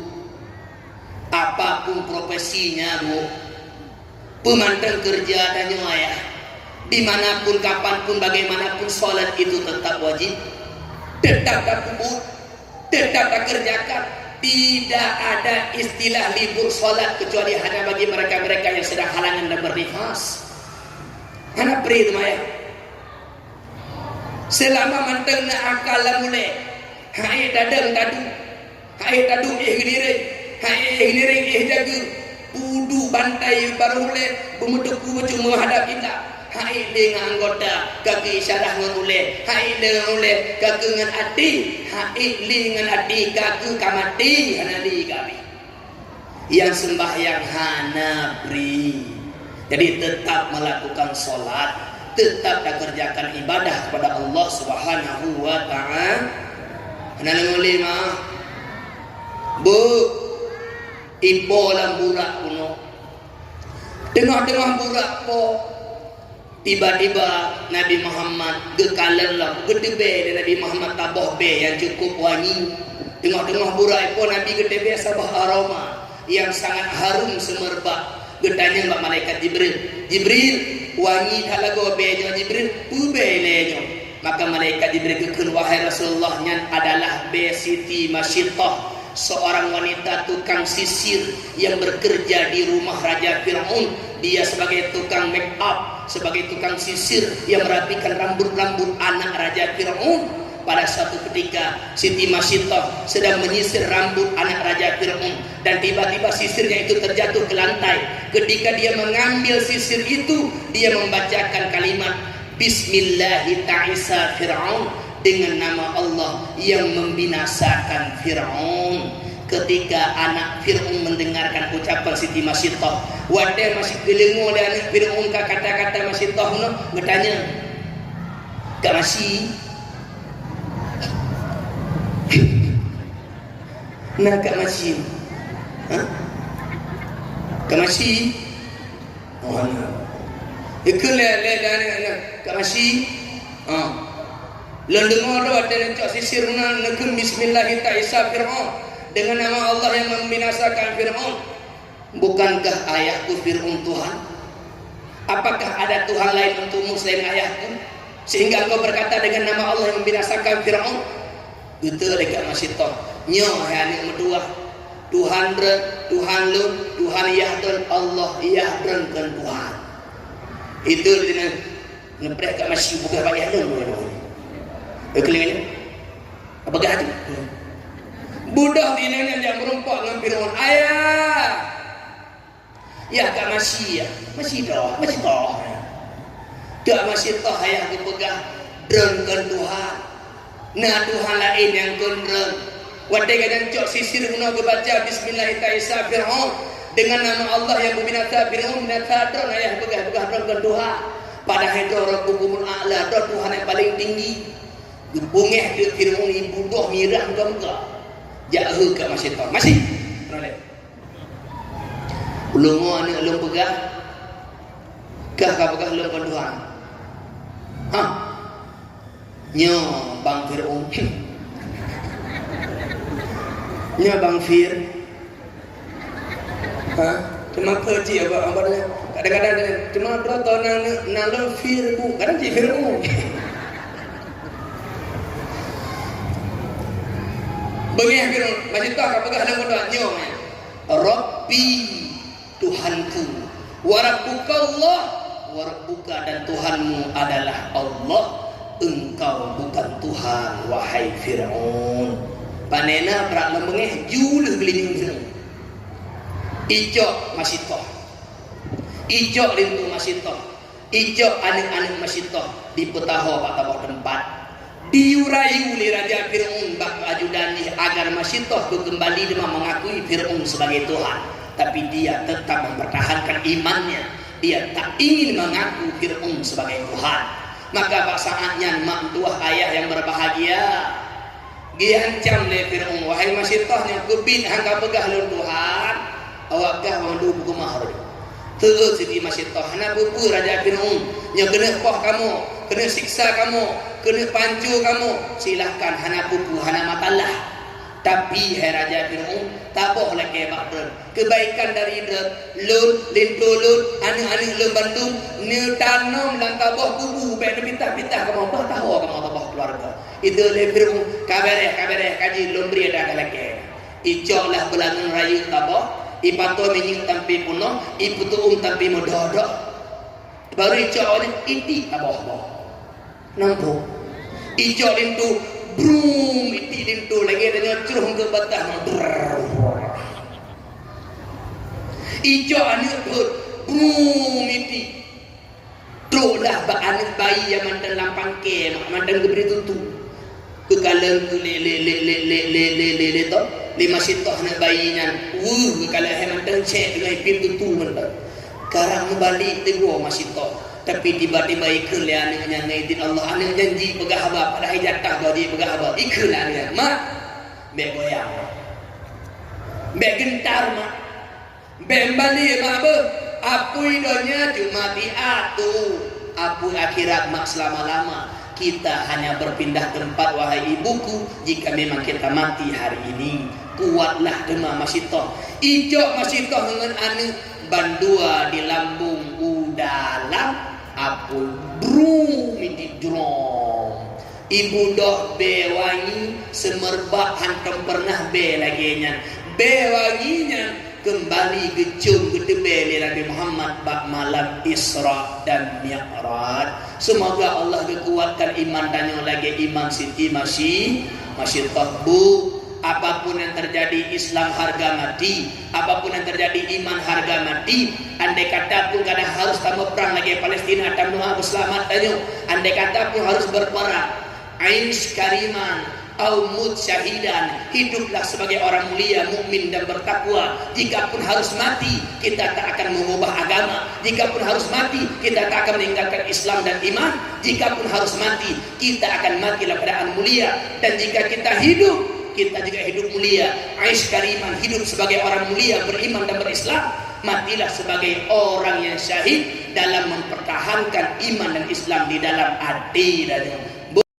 apapun profesinya, Bu, pemantang kerja dan ayah, dimanapun, kapanpun, bagaimanapun, sholat itu tetap wajib, tetap tak kubur, tetap tak kerjakan. Tidak ada istilah libur sholat kecuali hanya bagi mereka-mereka yang sedang halangan dan bernifas. Hana pri itu ayah. Selama manteng na akal mulai, hai dadang tadu. Hai tadu hiniring jaga pudu bantai baru oleh pemutuku macam menghadap kita. Hai dengan anggota kaki syarah nguleh, hai dengan oleh kaki dengan hati, hai dengan hati kaki kamati hanali kami. Yang sembahyang hanapri. Jadi tetap melakukan solat, tetap kerjakan ibadah kepada Allah Subhanahu wa taala. Hanal lima Bu, ipo lang burak kuno. Tengah-tengah burak po, tiba-tiba Nabi Muhammad gekalan lah, gedebe Nabi Muhammad taboh be yang cukup wangi. Tengah-tengah burak po Nabi gedebe sabah aroma yang sangat harum semerbak. Gedanya mbak malaikat Jibril, Jibril wangi halago be nyo Jibril, ube lenyo. Maka malaikat Jibril gekun wahai Rasulullah nyan adalah be Siti Masyitah, seorang wanita tukang sisir yang bekerja di rumah Raja Fir'aun. Dia sebagai tukang make up, sebagai tukang sisir yang merapikan rambut-rambut anak Raja Fir'aun. pada suatu ketika Siti Masyittah sedang menyisir rambut anak Raja Fir'aun, dan tiba-tiba sisirnya itu terjatuh ke lantai. Ketika dia mengambil sisir itu, dia membacakan kalimat Bismillahi ta'isa Fir'aun, dengan nama Allah yang membinasakan Fir'aun. Ketika anak Fir'aun mendengarkan ucapan Siti Masyittah, wadah masih gelengur dan anak Fir'aun kata-kata Masyittah no, bertanya, Kak Masih, nah Kak Masih, Kak Masih, oh no, ikut Kak Masih, lendengar do ada cak sisir na nekem Bismillahi ta'isa Fir'aun, dengan nama Allah yang membinasakan Fir'aun. Bukankah ayahku Fir'aun Tuhan? Apakah ada Tuhan lain untukmu selain ayahku, sehingga engkau berkata dengan nama Allah yang membinasakan Fir'aun? Betul dekat Masyittah nyoh anak medua Tuhan ber, Tuhan lu, Tuhan yahdun, Allah yahdun kan Tuhan. Itu dengan ngeprek kat masih bukan banyak dah. Kelingnya apakah hati budak dinanya yang merompak dengan Fir'aun, ayah ya Kak Masih, ya masih dah Kak Masih toh ayah kepegang dengan Tuhan. Nah Tuhan lain yang kondreng. Wadai kadang cok sisir guna kebaca Bismillahirrahmanirrahim Fir'aun, dengan nama Allah yang membinasa Fir'aun, binasa dron ayah pegang dengan Tuhan. Pada hedor Rabbukumul A'la, Tuhan yang paling tinggi. Bungeh ke Fir'aun ibu doh mirah enggak jauh ke Masih toh masih belum anak belum pegang kah pegang belum ke Tuhan. Nyo Bang Fir'aun, nyo Bang Fir, cuma kerja apa kadang-kadang cuma berapa nang Fir bu, kadang si Fir'aun. Bengih Fir'aun, masih tahu apakah ada doa nyo Rabbi, Tuhanku, Warabbuka Allah, Warabbuka dan Tuhanmu adalah Allah, engkau bukan Tuhan wahai Fir'aun. Panena berak membengih juluh gelinding Fir'aun. Ijok Masyittah, ijok lintu Masyittah, ijok anak-anak Masyittah di petaho pak tabah tempat, diurayu oleh Raja Fir'aun bak ajudani agar Masyittah kembali dengan mengakui Fir'aun sebagai Tuhan. Tapi dia tetap mempertahankan imannya, dia tak ingin mengaku Fir'aun sebagai Tuhan. Maka pada saatnya mak tuah ayah yang berbahagia diancam oleh Fir'aun, wahai Masyittah yang kebin hangga pegah lun Tuhan, awakkah mandu buku mahar terus Siti Masyittah hana buku Raja Fir'aun yang kena poh kamu, kena siksa kamu, kena pancu kamu, silahkan hana buku hana matalah. Tapi hai Raja Fir'aun tak boleh kebak kebaikan dari lun lintu lun anak-anak lun Bandung ni tanam dan tabah kubu baik pitah-pitah kamu apa tahu kamu tabah keluarga itu le Fir'aun kabareh kaji lun beri ada lagi icoklah belangan rayu tabah ipato menying tampi puno iputu tampi mododok baru icok ni iti tabah nampu icok lintu brum iti lintu lagi dengan curung ke batah ijo anak brum iti trolah ba anak bayi yang mantan lampang ke mantan geberi tutu kekalan le to lima Masyittah anak bayinya kekalan he mantan cek dengan pin tutu mantan karang balik teguh Masyittah. Tapi tiba-tiba ikut le anaknya ngaitin Allah, anak janji pegah haba pada hari jatah bagi pegah haba ikut le anaknya mak bek goyang bek gentar mak bek balik mak be apui donya cuma diatu apui akhirat mak selama-lama. Kita hanya berpindah tempat wahai ibuku jika memang kita mati hari ini. Kuatlah dema Masyittah, ijok Masyittah dengan anak bandua di lambung udalam apul brum di drum ibu doh bewangi semerbak hantam pernah be lagi nya bewanginya kembali gejung gedebe Nabi Muhammad bak malam Isra dan Mi'raj. Semoga Allah kekuatkan iman dan yang lagi iman siti masih tahbu. Apapun yang terjadi, Islam harga mati. Apapun yang terjadi, iman harga mati. Andai kata pun kadang harus tambah perang lagi Palestina dan harus selamat tanyo. Andai kata pun harus berperang, aish kariman au mut syahidan, hiduplah sebagai orang mulia, mukmin dan bertakwa. Jikapun harus mati, kita tak akan mengubah agama. Jikapun harus mati, kita tak akan meninggalkan Islam dan iman. Jikapun harus mati, kita akan mati dalam keadaan mulia. Dan jika kita hidup, kita juga hidup mulia, aish kariman, hidup sebagai orang mulia, beriman dan berislam. Matilah sebagai orang yang syahid dalam mempertahankan iman dan Islam di dalam hati dan